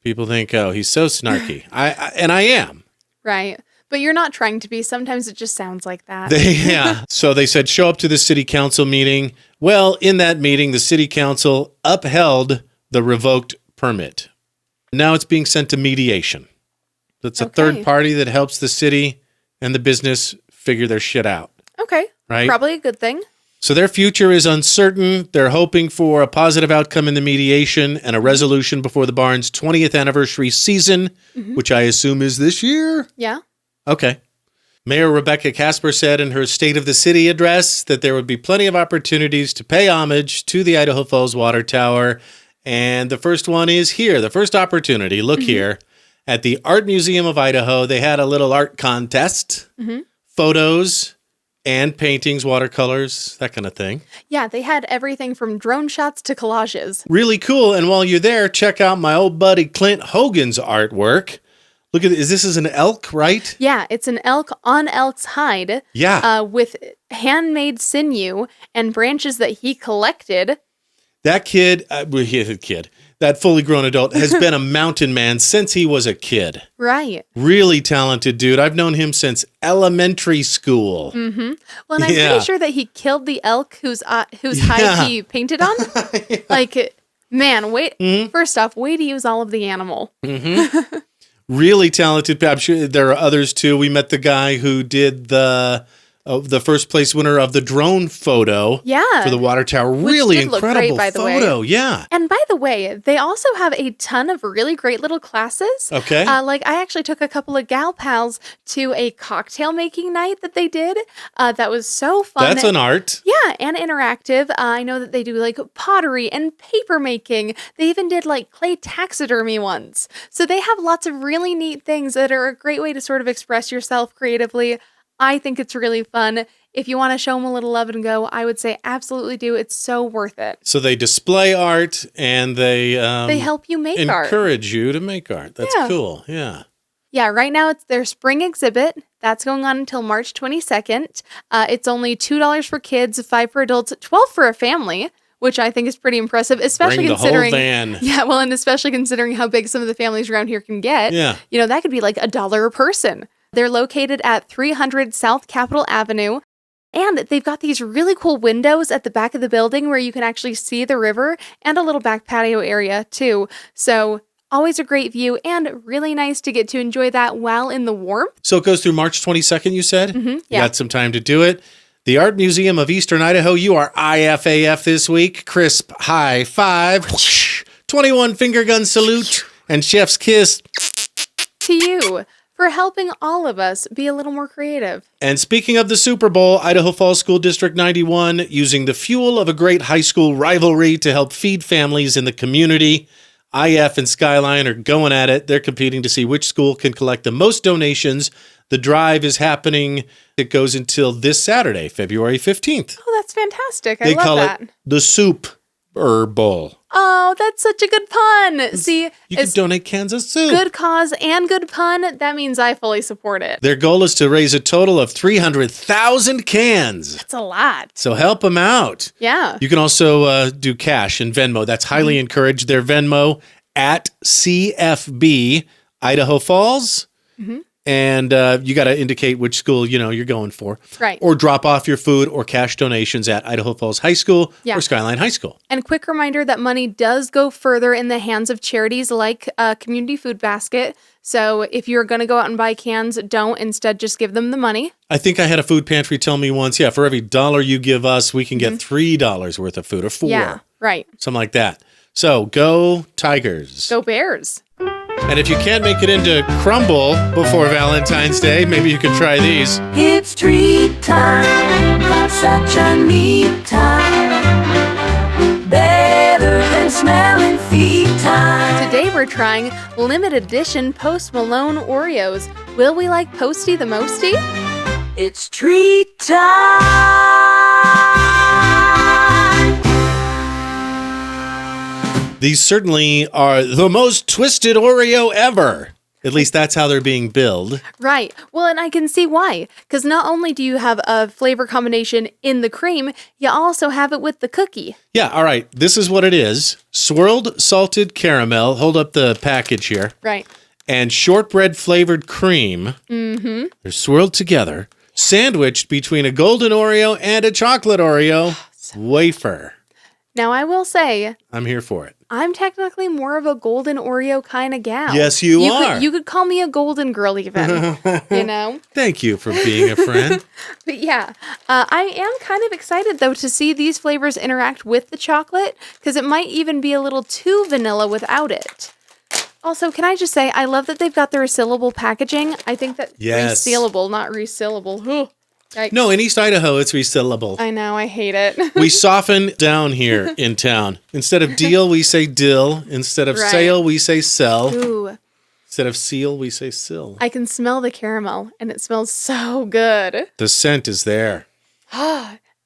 people think, oh, he's so snarky. And I am. Right. But you're not trying to be. Sometimes it just sounds like that. So they said, show up to the city council meeting. Well, in that meeting, the city council upheld the revoked permit. Now it's being sent to mediation. That's a third party that helps the city and the business figure their shit out. Okay. Right? Probably a good thing. So their future is uncertain. They're hoping for a positive outcome in the mediation and a resolution before the barn's 20th anniversary season, which I assume is this year. Yeah. Okay. Mayor Rebecca Casper said in her State of the City address that there would be plenty of opportunities to pay homage to the Idaho Falls Water Tower. And the first one is here. The first opportunity, look here, at the Art Museum of Idaho. They had a little art contest, photos and paintings, watercolors, that kind of thing. Yeah, they had everything from drone shots to collages. Really cool. And while you're there, check out my old buddy Clint Hogan's artwork. Look at this is an elk, right? Yeah, it's an elk on elk's hide. Yeah. With handmade sinew and branches that he collected. That kid, that fully grown adult has been a mountain man since he was a kid. Right. Really talented dude. I've known him since elementary school. Mm-hmm. Well, and I'm pretty sure that he killed the elk whose hide he painted on. Like, man, first off, way to use all of the animal. Mm-hmm. Really talented. I'm sure there are others too. We met the guy who did the first place winner of the drone photo for the water tower. Really incredible photo. Yeah. And by the way, they also have a ton of really great little classes. Okay. Like I actually took a couple of gal pals to a cocktail making night that they did. That was so fun. That's an art. Yeah, and interactive. I know that they do like pottery and paper making. They even did like clay taxidermy ones. So they have lots of really neat things that are a great way to sort of express yourself creatively. I think it's really fun. If you want to show them a little love and go, I would say absolutely do. It's so worth it. So they display art and they help you make art. Encourage you to make art. That's cool. Yeah. Yeah, right now it's their spring exhibit. That's going on until March 22nd. It's only $2 for kids, $5 for adults, $12 for a family, which I think is pretty impressive, especially considering the whole van. Yeah, well, and especially considering how big some of the families around here can get. Yeah. That could be like $1 a person. They're located at 300 South Capitol Avenue, and they've got these really cool windows at the back of the building where you can actually see the river and a little back patio area too. So always a great view and really nice to get to enjoy that while in the warmth. So it goes through March 22nd, you said? Mm-hmm, You yeah. got some time to do it. The Art Museum of Eastern Idaho, you are IFAF this week. Crisp high five, 21 finger gun salute, and chef's kiss. To you for helping all of us be a little more creative. And speaking of the Super Bowl, Idaho Falls School District 91 using the fuel of a great high school rivalry to help feed families in the community. IF and Skyline are going at it. They're competing to see which school can collect the most donations. The drive is happening. It goes until this Saturday, February 15th. Oh, that's fantastic. They I love call that. it the Soup Bowl. Oh, that's such a good pun. See, You can donate cans of soup. Good cause and good pun. That means I fully support it. Their goal is to raise a total of 300,000 cans. That's a lot. So help them out. Yeah. You can also do cash and Venmo. That's highly encouraged. Their Venmo at CFB Idaho Falls. Mm-hmm. And you got to indicate which school, you're going for. Right. Or drop off your food or cash donations at Idaho Falls High School or Skyline High School. And quick reminder that money does go further in the hands of charities like Community Food Basket. So if you're going to go out and buy cans, don't. Instead, just give them the money. I think I had a food pantry tell me once, for every $1 you give us, we can get $3 worth of food or $4. Yeah, right. Something like that. So go Tigers. Go Bears. And if you can't make it into Crumble before Valentine's Day, maybe you could try these. It's treat time, such a neat time. Better than smelling feet time. Today we're trying limited edition Post Malone Oreos. Will we like Posty the Mosty? It's treat time. These certainly are the most twisted Oreo ever. At least that's how they're being billed. Right. Well, and I can see why. Because not only do you have a flavor combination in the cream, you also have it with the cookie. Yeah, all right. This is what it is. Swirled salted caramel. Hold up the package here. Right. And shortbread flavored cream. Mm-hmm. They're swirled together, sandwiched between a golden Oreo and a chocolate Oreo wafer. Now, I will say, I'm here for it. I'm technically more of a golden Oreo kind of gal. Yes, you are. You could call me a golden girl even, you know? Thank you for being a friend. But yeah, I am kind of excited, though, to see these flavors interact with the chocolate, because it might even be a little too vanilla without it. Also, can I just say, I love that they've got the resealable packaging. I think that resealable, not resealable. Ugh. No, in East Idaho, it's resealable. I know, I hate it. We soften down here in town. Instead of deal, we say dill. Instead of sale, we say sell. Ooh. Instead of seal, we say sill. I can smell the caramel, and it smells so good. The scent is there.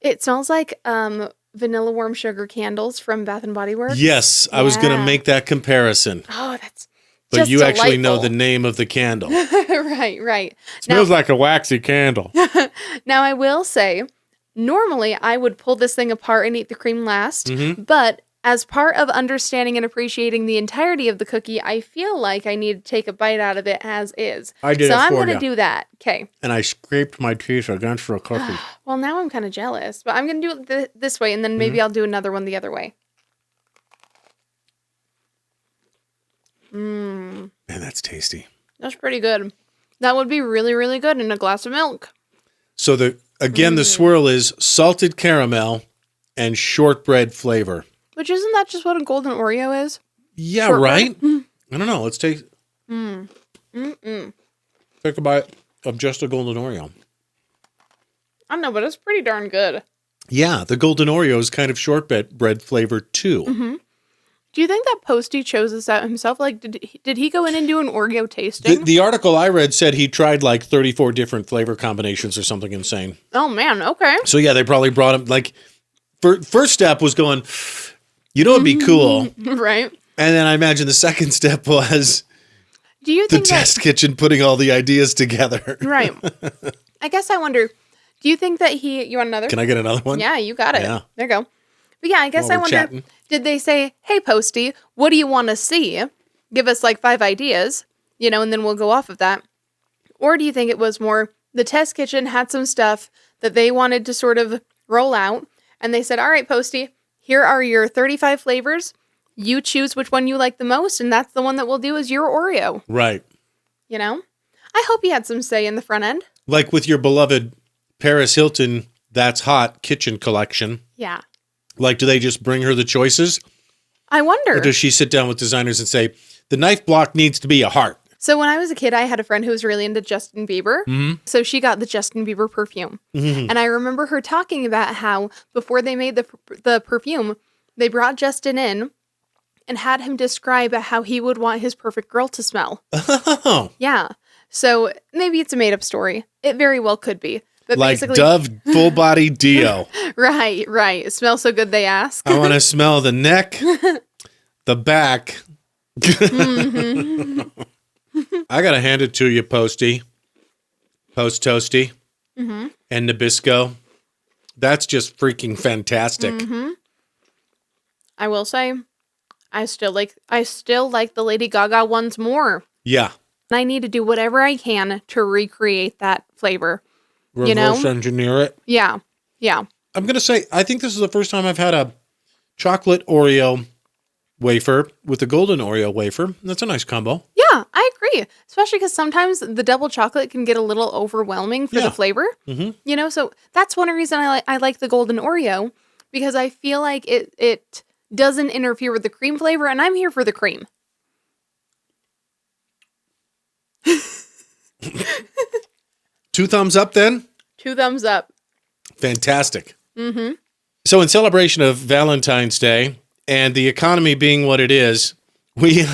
It smells like vanilla warm sugar candles from Bath & Body Works. Yes, I was going to make that comparison. Oh, that's But just you actually know delightful. the name of the candle. Right. Smells like a waxy candle. Now, I will say, normally I would pull this thing apart and eat the cream last, but as part of understanding and appreciating the entirety of the cookie, I feel like I need to take a bite out of it as is. I did so it I'm for going to you. do that. Okay. And I scraped my teeth against the cookie. Well, now I'm kind of jealous, but I'm going to do it this way, and then maybe I'll do another one the other way. Man, that's tasty. That's pretty good. That would be really, really good in a glass of milk. So the swirl is salted caramel and shortbread flavor. Which isn't that just what a golden Oreo is? Yeah, Shortbread? right? I don't know. Let's take take a bite of just a golden Oreo. I don't know, but it's pretty darn good. Yeah, the golden Oreo is kind of shortbread flavor too. Do you think that Posty chose this out himself? Like, did he go in and do an Oreo tasting? The article I read said he tried like 34 different flavor combinations or something insane. Oh, man. Okay. So yeah, they probably brought him like first step was going, you know, it'd be cool. Right. And then I imagine the second step was Do you the think test kitchen putting all the ideas together. Right. I guess I wonder, do you think that you want another? Can I get another one? Yeah, you got it. Yeah. There you go. But yeah, I guess While I we're wonder, chatting. did they say, hey, Posty, what do you want to see? Give us like 5 ideas, and then we'll go off of that. Or do you think it was more the test kitchen had some stuff that they wanted to sort of roll out, and they said, all right, Posty, here are your 35 flavors. You choose which one you like the most, and that's the one that we'll do as your Oreo. Right. I hope he had some say in the front end. Like with your beloved Paris Hilton That's Hot kitchen collection. Yeah. Like, do they just bring her the choices? I wonder. Or does she sit down with designers and say, the knife block needs to be a heart? So when I was a kid, I had a friend who was really into Justin Bieber. So she got the Justin Bieber perfume. And I remember her talking about how before they made the perfume, they brought Justin in and had him describe how he would want his perfect girl to smell. Oh. Yeah. So maybe it's a made up story. It very well could be. But Like basically, Dove full body Dio. Right. It smells so good, they ask. I want to smell the neck, the back. I got to hand it to you, Posty. Post Toasty. And Nabisco. That's just freaking fantastic. I will say, I still like the Lady Gaga ones more. Yeah. And I need to do whatever I can to recreate that flavor. Reverse engineer it. Yeah. I'm going to say, I think this is the first time I've had a chocolate Oreo wafer with a golden Oreo wafer. That's a nice combo. Yeah, I agree. Especially because sometimes the double chocolate can get a little overwhelming for the flavor. So that's one reason I like the golden Oreo, because I feel like it doesn't interfere with the cream flavor, and I'm here for the cream. 2 thumbs up then? 2 thumbs up. Fantastic. So in celebration of Valentine's Day and the economy being what it is, we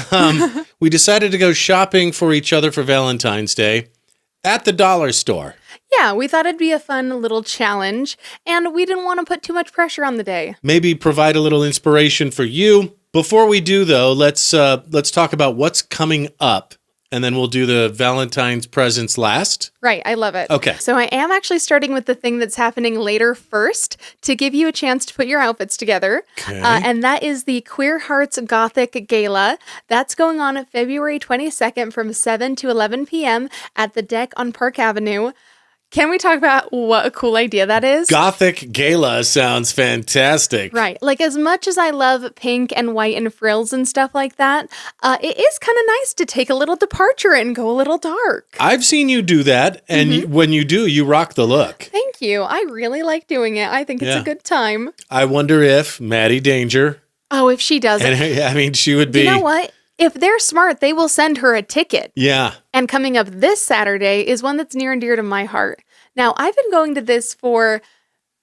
decided to go shopping for each other for Valentine's Day at the dollar store. Yeah, we thought it'd be a fun little challenge, and we didn't want to put too much pressure on the day. Maybe provide a little inspiration for you. Before we do, though, let's talk about what's coming up, and then we'll do the Valentine's presents last. Right, I love it. Okay. So I am actually starting with the thing that's happening later first to give you a chance to put your outfits together. Okay. And that is the Queer Hearts Gothic Gala. That's going on February 22nd from 7 to 11 p.m. at the Deck on Park Avenue. Can we talk about what a cool idea that is? Gothic Gala sounds fantastic. Right. Like, as much as I love pink and white and frills and stuff like that, it is kind of nice to take a little departure and go a little dark. I've seen you do that, and when you do, you rock the look. Thank you. I really like doing it. I think it's Yeah. a good time. I wonder if Maddie Danger, Oh, if she does it. and I mean, she would be. You know what? If they're smart, they will send her a ticket. Yeah. And coming up this Saturday is one that's near and dear to my heart. Now, I've been going to this for,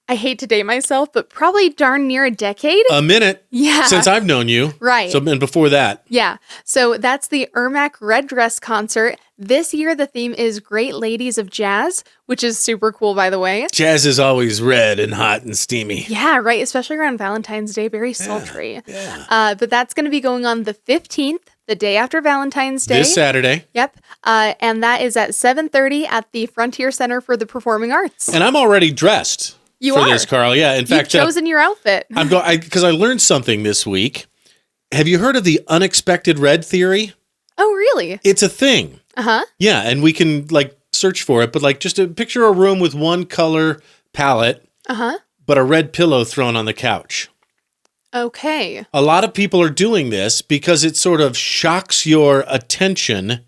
I hate to date myself, but probably darn near a decade. A minute. Yeah. Since I've known you. Right. So, and before that. Yeah. So that's the Ermac Red Dress Concert. This year, the theme is Great Ladies of Jazz, which is super cool, by the way. Jazz is always red and hot and steamy. Yeah, right. Especially around Valentine's Day. Very sultry. Yeah. But that's going to be going on the 15th, the day after Valentine's Day. This Saturday. Yep. And that is at 7:30 at the Frontier Center for the Performing Arts. And I'm already dressed You for are. this, Carl. Yeah. In You've fact, chosen your outfit. I'm going because I learned something this week. Have you heard of the unexpected red theory? Oh, really? It's a thing. Uh-huh. Yeah, and we can like search for it, but like just picture a room with one color palette, Uh-huh. but a red pillow thrown on the couch. Okay. A lot of people are doing this because it sort of shocks your attention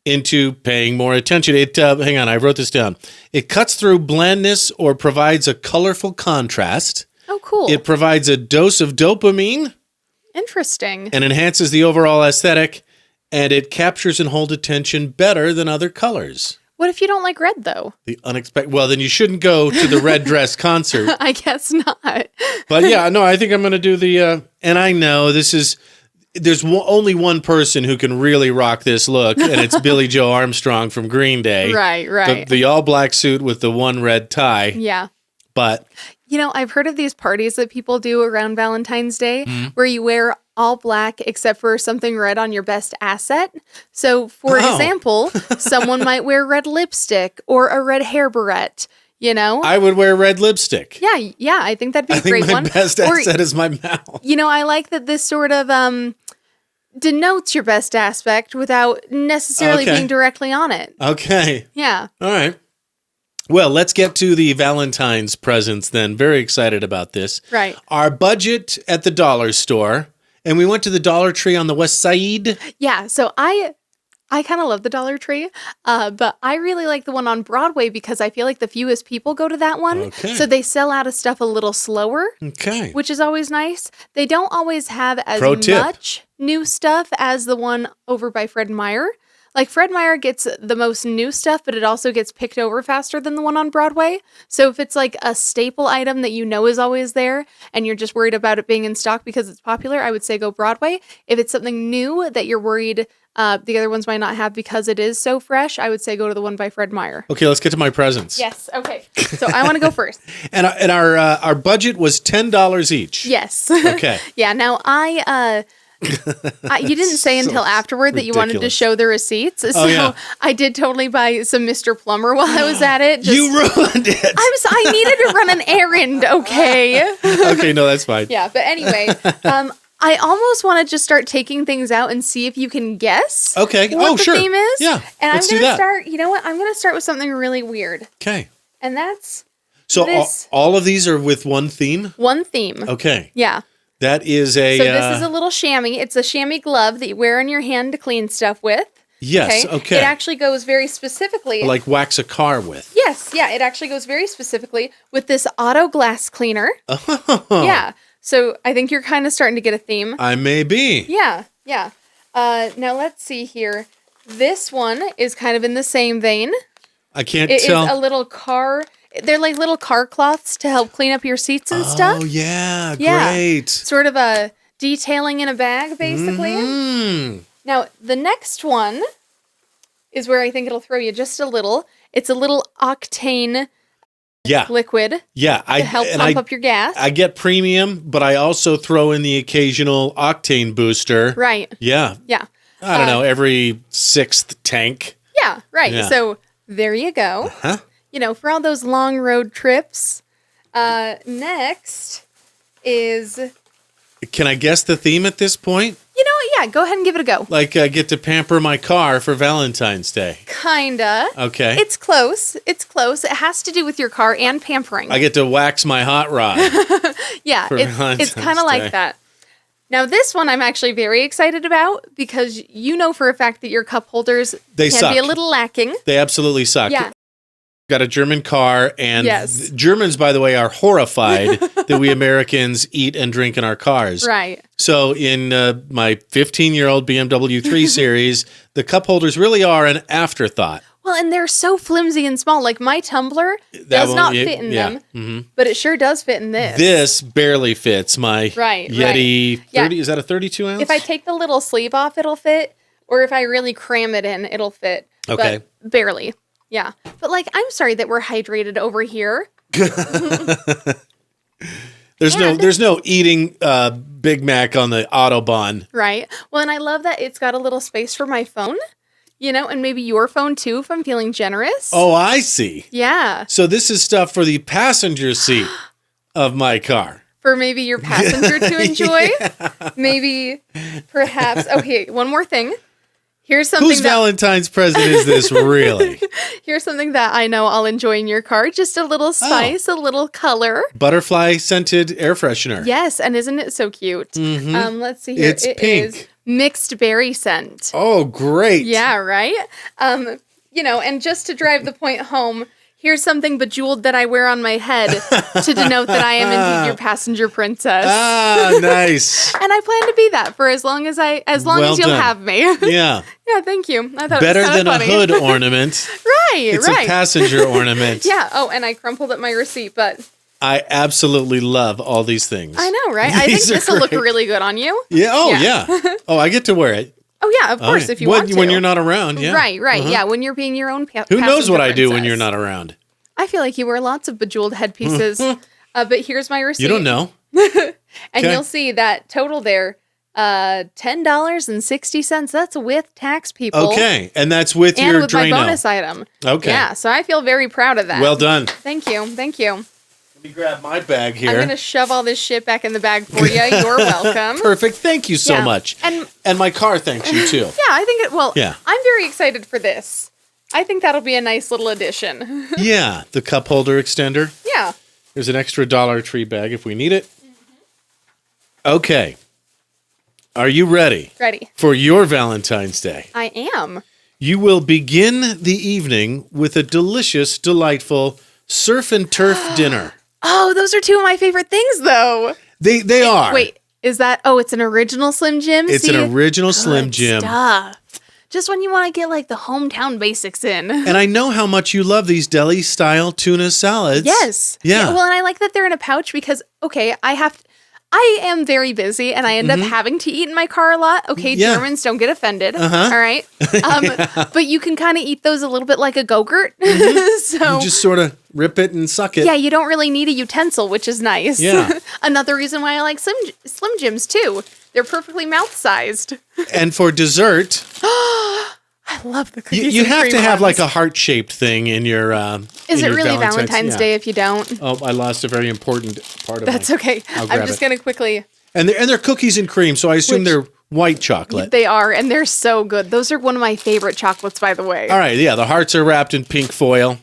into paying more attention. It hang on, I wrote this down. It cuts through blandness or provides a colorful contrast. Oh, cool. It provides a dose of dopamine Interesting. and enhances the overall aesthetic, and it captures and holds attention better than other colors. What if you don't like red, though? The unexpected. Well, then you shouldn't go to the red dress concert. I guess not. But yeah, no, I think I'm going to do the. And I know this is. There's only one person who can really rock this look, and it's Billie Joe Armstrong from Green Day. Right. The all black suit with the one red tie. Yeah. But You know, I've heard of these parties that people do around Valentine's Day where you wear all black except for something red on your best asset. So, for example, someone might wear red lipstick or a red hair barrette, you know? I would wear red lipstick. Yeah, I think that'd be I a think great my one. best Or, asset is my mouth. you know, I like that this sort of denotes your best aspect without necessarily Okay. being directly on it. Okay. Yeah. All right. Well, let's get to the Valentine's presents then. Very excited about this. Right. Our budget at the dollar store, and we went to the Dollar Tree on the west side. Yeah, so I kind of love the Dollar Tree, but I really like the one on Broadway because I feel like the fewest people go to that one. Okay. So they sell out of stuff a little slower, Okay. which is always nice. They don't always have as Pro tip. much new stuff as the one over by Fred Meyer. Like, Fred Meyer gets the most new stuff, but it also gets picked over faster than the one on Broadway. So if it's like a staple item that you know is always there and you're just worried about it being in stock because it's popular, I would say go Broadway. If it's something new that you're worried the other ones might not have because it is so fresh, I would say go to the one by Fred Meyer. Okay, let's get to my presents. Yes, okay. So I want to go first. And our budget was $10 each. Yes. Okay. Yeah, now you didn't say until afterward that you wanted to ridiculous. show the receipts. So yeah. I did totally buy some Mr. Plumber while I was at it. You ruined it. I needed to run an errand, okay? Okay, no, that's fine. Yeah, but anyway, I almost want to just start taking things out and see if you can guess Okay. what the sure. theme is. Yeah. And let's I'm do going to that. start, you know what? I'm going to start with something really weird. Okay. And that's So this. all of these are with one theme? One theme. Okay. Yeah. That is a... So this is a little chamois. It's a chamois glove that you wear on your hand to clean stuff with. Yes, okay. It actually goes very specifically. like wax a car with. Yes, yeah, it actually goes very specifically with this auto glass cleaner. Oh. Yeah. So I think you're kind of starting to get a theme. I may be. Yeah. Now let's see here. This one is kind of in the same vein. I can't It is tell. a little car. They're like little car cloths to help clean up your seats and stuff. Oh, yeah. Yeah. Great. Sort of a detailing in a bag, basically. Mm. Now, the next one is where I think it'll throw you just a little. It's a little octane Yeah. liquid Yeah. to help pump up your gas. I get premium, but I also throw in the occasional octane booster. Right. Yeah. Yeah. I don't know, every 6th tank. Yeah, right. Yeah. So there you go. For all those long road trips. Next is... Can I guess the theme at this point? Yeah, go ahead and give it a go. Like I get to pamper my car for Valentine's Day. Kinda. Okay. It's close. It's close. It has to do with your car and pampering. I get to wax my hot rod. Yeah, it's kind of Day. like that. Now, this one I'm actually very excited about because you know for a fact that your cup holders can suck. be a little lacking. They absolutely suck. Yeah. Got a German car, and Yes. Germans, by the way, are horrified that we Americans eat and drink in our cars. Right. So in my 15-year-old BMW 3 Series, the cup holders really are an afterthought. Well, and they're so flimsy and small. Like my tumbler does not fit in them, but it sure does fit in this. This barely fits my Right, Yeti 30. Yeah. Is that a 32 ounce? If I take the little sleeve off, it'll fit. Or if I really cram it in, it'll fit. Okay. But barely. Yeah. But I'm sorry that we're hydrated over here. There's no eating Big Mac on the Autobahn. Right. Well, and I love that it's got a little space for my phone, and maybe your phone too if I'm feeling generous. Oh, I see. Yeah. So this is stuff for the passenger seat of my car. For maybe your passenger to enjoy. Maybe, perhaps. Okay, one more thing. Here's something Whose Valentine's present is this really? Here's something that I know I'll enjoy in your car. Just a little spice, a little color. Butterfly scented air freshener. Yes, and isn't it so cute? Let's see here. It's It pink. is mixed berry scent. Oh, great. Yeah, right? And just to drive the point home, here's something bejeweled that I wear on my head to denote that I am indeed your passenger princess. Ah, nice. And I plan to be that for as long as Well you'll done. have me. Yeah. Yeah, thank you. I thought Better it was than kinda a funny. hood ornament. Right, It's right. a passenger ornament. Yeah. Oh, and I crumpled up my receipt, but I absolutely love all these things. I know, right? I think These are this will look great. really good on you. Yeah. Oh, Yeah. yeah. Oh, I get to wear it. Oh yeah, of course, Okay. if you want to. When you're not around, yeah. Right, right. Yeah, when you're being your own Who knows what I do when princess. you're not around? I feel like you wear lots of bejeweled headpieces. But here's my receipt. You don't know. And Okay. you'll see that total there, $10.60. That's with tax, people. Okay. And that's with And your with Drano. my bonus item. Okay. Yeah, so I feel very proud of that. Well done. Thank you. Thank you. Let me grab my bag here. I'm going to shove all this shit back in the bag for you. You're welcome. Perfect. Thank you so Yeah. much. And my car thanks you too. yeah, I think Yeah. I'm very excited for this. I think that'll be a nice little addition. Yeah. The cup holder extender. Yeah. There's an extra Dollar Tree bag if we need it. Okay. Are you ready Ready. for your Valentine's Day? I am. You will begin the evening with a delicious, delightful surf and turf dinner. Oh, those are two of my favorite things, though. They are. Wait, is that? Oh, it's an original Slim Jim. It's See? an original Good Slim Jim. stuff. Just when you want to get like the hometown basics in. And I know how much you love these deli style tuna salads. Yes. Yeah. Well, and I like that they're in a pouch because I am very busy and I end up having to eat in my car a lot. Okay, Yeah. Germans, don't get offended. All right. But you can kind of eat those a little bit like a Go-Gurt. So You just sort of rip it and suck it. yeah, you don't really need a utensil, which is nice. Yeah. Another reason why I like Slim Jims too. They're perfectly mouth-sized. And for dessert, I love the cookies. you and have cream to have ones. like a heart-shaped thing in your Is in it your really Valentine's yeah. Day if you don't? Oh, I lost a very important part of That's my... okay. I'll I'm grab just it. going to quickly... And they're cookies and cream, so I assume they're white chocolate. They are, and they're so good. Those are one of my favorite chocolates, by the way. All right, yeah, the hearts are wrapped in pink foil.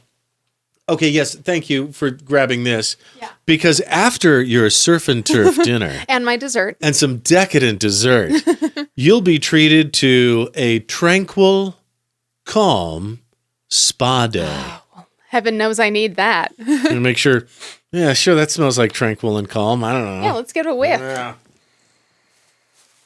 Okay, yes, thank you for grabbing this. Yeah. Because after your surf and turf dinner And my dessert. and some decadent dessert, you'll be treated to a tranquil, calm spa day. Heaven knows I need that. And make sure, yeah, sure, that smells like tranquil and calm. I don't know. Yeah, let's give it a whiff. Yeah.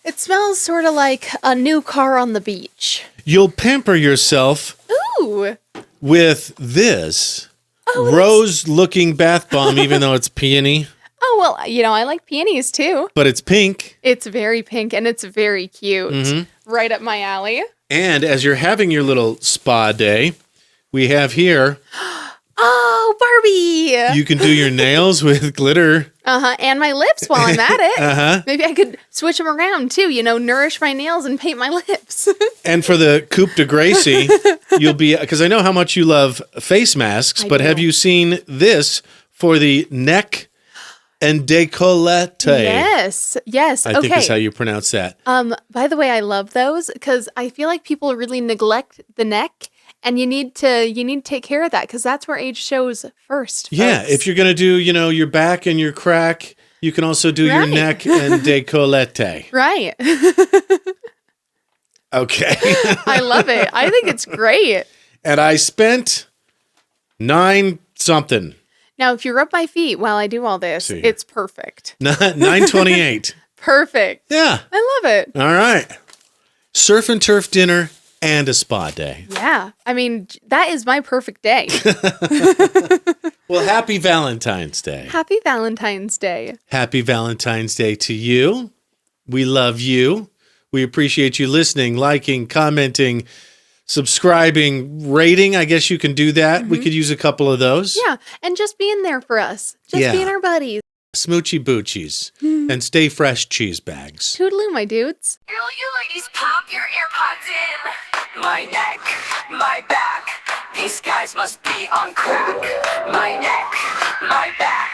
It smells sort of like a new car on the beach. You'll pamper yourself Ooh. with this Oh, rose-looking bath bomb, even though it's peony, Oh, well, I like peonies too. but it's pink. It's very pink and it's very cute. Mm-hmm. Right up my alley. And as you're having your little spa day, we have here. Oh, Barbie! You can do your nails with glitter. And my lips while I'm at it. Maybe I could switch them around too, nourish my nails and paint my lips. And for the Coupe de Gracie, you'll be, because I know how much you love face masks, but have you seen this for the neck and décolleté? Yes. I think is how you pronounce that. By the way, I love those because I feel like people really neglect the neck. And you need to take care of that because that's where age shows first. Yeah, folks. if you're going to do, your back and your crack, you can also do your neck and décolleté. Right. Okay. I love it. I think it's great. And I spent 9 something. Now, if you rub my feet while I do all this, it's perfect. 928. Perfect. Yeah. I love it. All right. Surf and turf dinner and a spa day. Yeah. I mean, that is my perfect day. Well, happy Valentine's Day. Happy Valentine's Day. Happy Valentine's Day to you. We love you. We appreciate you listening, liking, commenting, subscribing, rating. I guess you can do that. We could use a couple of those. Yeah. And just being there for us. Just being our buddies. Smoochy boochies and stay fresh cheese bags. Toodaloo, my dudes. Girl, you ladies pop your AirPods in. My neck, my back, these guys must be on crack. My neck, my back,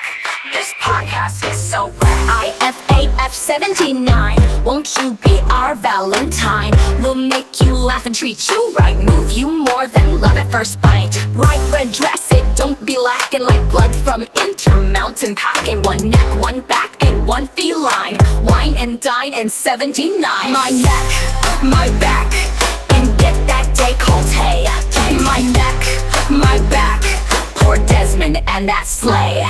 this podcast is so whack. IFAF 79, won't you be our Valentine? We'll make you laugh and treat you right, move you more than love at first bite. Bright red dress, it don't be lacking like blood from Intermountain packing. One neck, one back, and one feline. Wine and dine and 79. My neck, my back, and get that décolleté. My neck, my back, poor Desmond and that sleigh.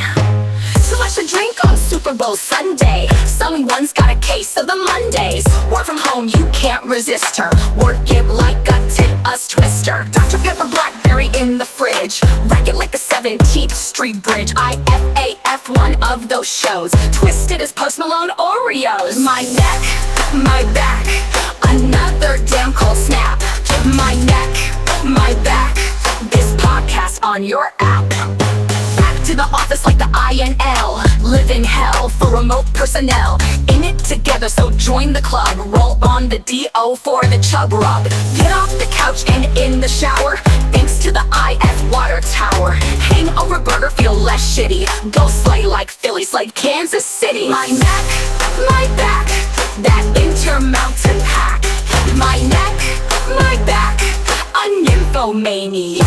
So much to drink on Super Bowl Sunday. Someone's got a case of the Mondays. Work from home, you can't resist her. Work it like a us twister. Dr. Pepper Blackberry in the fridge. Rack it like the 17th Street Bridge. IFAF, one of those shows. Twisted as Post Malone Oreos. My neck, my back, another damn cold snap. My neck, my back, this podcast on your app. To the office like the INL. Live in hell for remote personnel. In it together, so join the club. Roll on the DO for the chub rub. Get off the couch and in the shower. Thanks to the IF water tower. Hangover burger feel less shitty. Go slay like Philly slayed Kansas City. My neck, my back, that Intermountain pack. My neck, my back, a nymphomaniac.